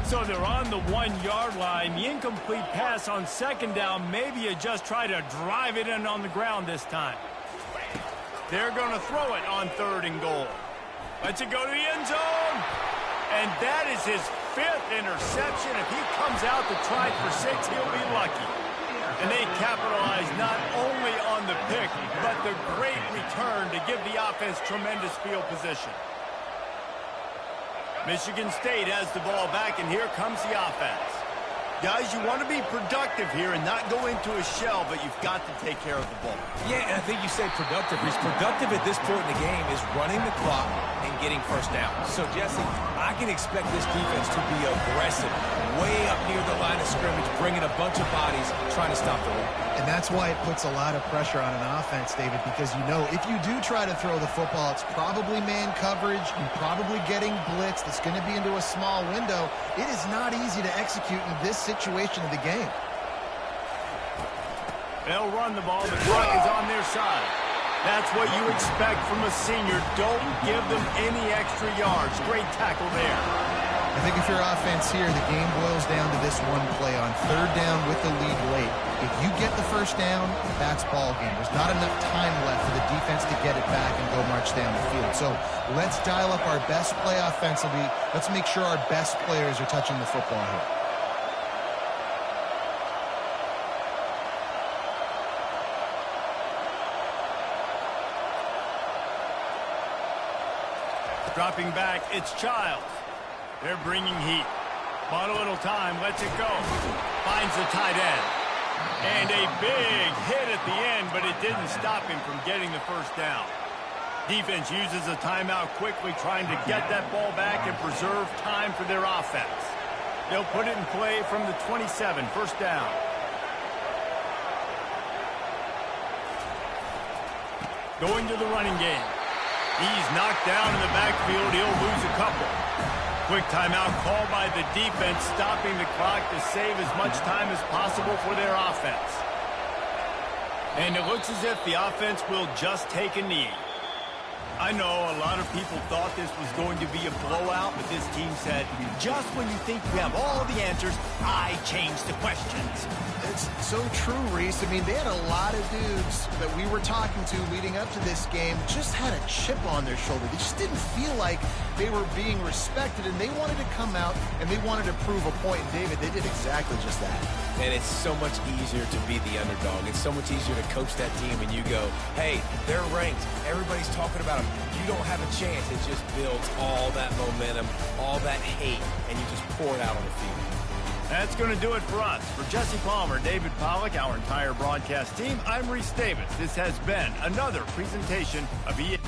A: So they're on the 1-yard line. The incomplete pass on 2nd down. Maybe you just try to drive it in on the ground this time. They're going to throw it on 3rd and goal. Lets it go to the end zone. And that is his 5th interception. If he comes out to try for 6, he'll be lucky. And they capitalize not only on the pick, but the great return to give the offense tremendous field position. Michigan State has the ball back, and here comes the offense. Guys, you want to be productive here and not go into a shell, but you've got to take care of the ball.
E: Yeah, and I think you say productive. He's productive at this point in the game is running the clock and getting 1st down. So, Jesse, I can expect this defense to be aggressive, way up near the line of scrimmage, bringing a bunch of bodies, trying to stop the run.
B: And that's why it puts a lot of pressure on an offense, David, because you know if you do try to throw the football, it's probably man coverage. You're probably getting blitzed. It's going to be into a small window. It is not easy to execute in this situation of the game.
A: They'll run the ball. The clock is on their side. That's what you expect from a senior. Don't give them any extra yards. Great tackle there.
B: I think if you're offense here, the game boils down to this one play on 3rd down with the lead late. If you get the 1st down, that's ball game. There's not enough time left for the defense to get it back and go march down the field. So let's dial up our best play offensively. Let's make sure our best players are touching the football here.
A: Dropping back, it's Childs. They're bringing heat. Bought a little time, lets it go. Finds the tight end. And a big hit at the end, but it didn't stop him from getting the 1st down. Defense uses a timeout quickly, trying to get that ball back and preserve time for their offense. They'll put it in play from the 27, 1st down. Going to the running game. He's knocked down in the backfield. He'll lose a couple. Quick timeout called by the defense, stopping the clock to save as much time as possible for their offense. And it looks as if the offense will just take a knee. I know a lot of people thought this was going to be a blowout, but this team said, just when you think you have all the answers, I change the questions.
B: It's so true, Reese. I mean, they had a lot of dudes that we were talking to leading up to this game just had a chip on their shoulder. They just didn't feel like they were being respected, and they wanted to come out and they wanted to prove a point. And David, they did exactly just that.
E: And it's so much easier to be the underdog. It's so much easier to coach that team and you go, hey, they're ranked. Everybody's talking about them. You don't have a chance. It just builds all that momentum, all that hate, and you just pour it out on the field.
A: That's going to do it for us. For Jesse Palmer, David Pollack, our entire broadcast team, I'm Reese Davis. This has been another presentation of EA.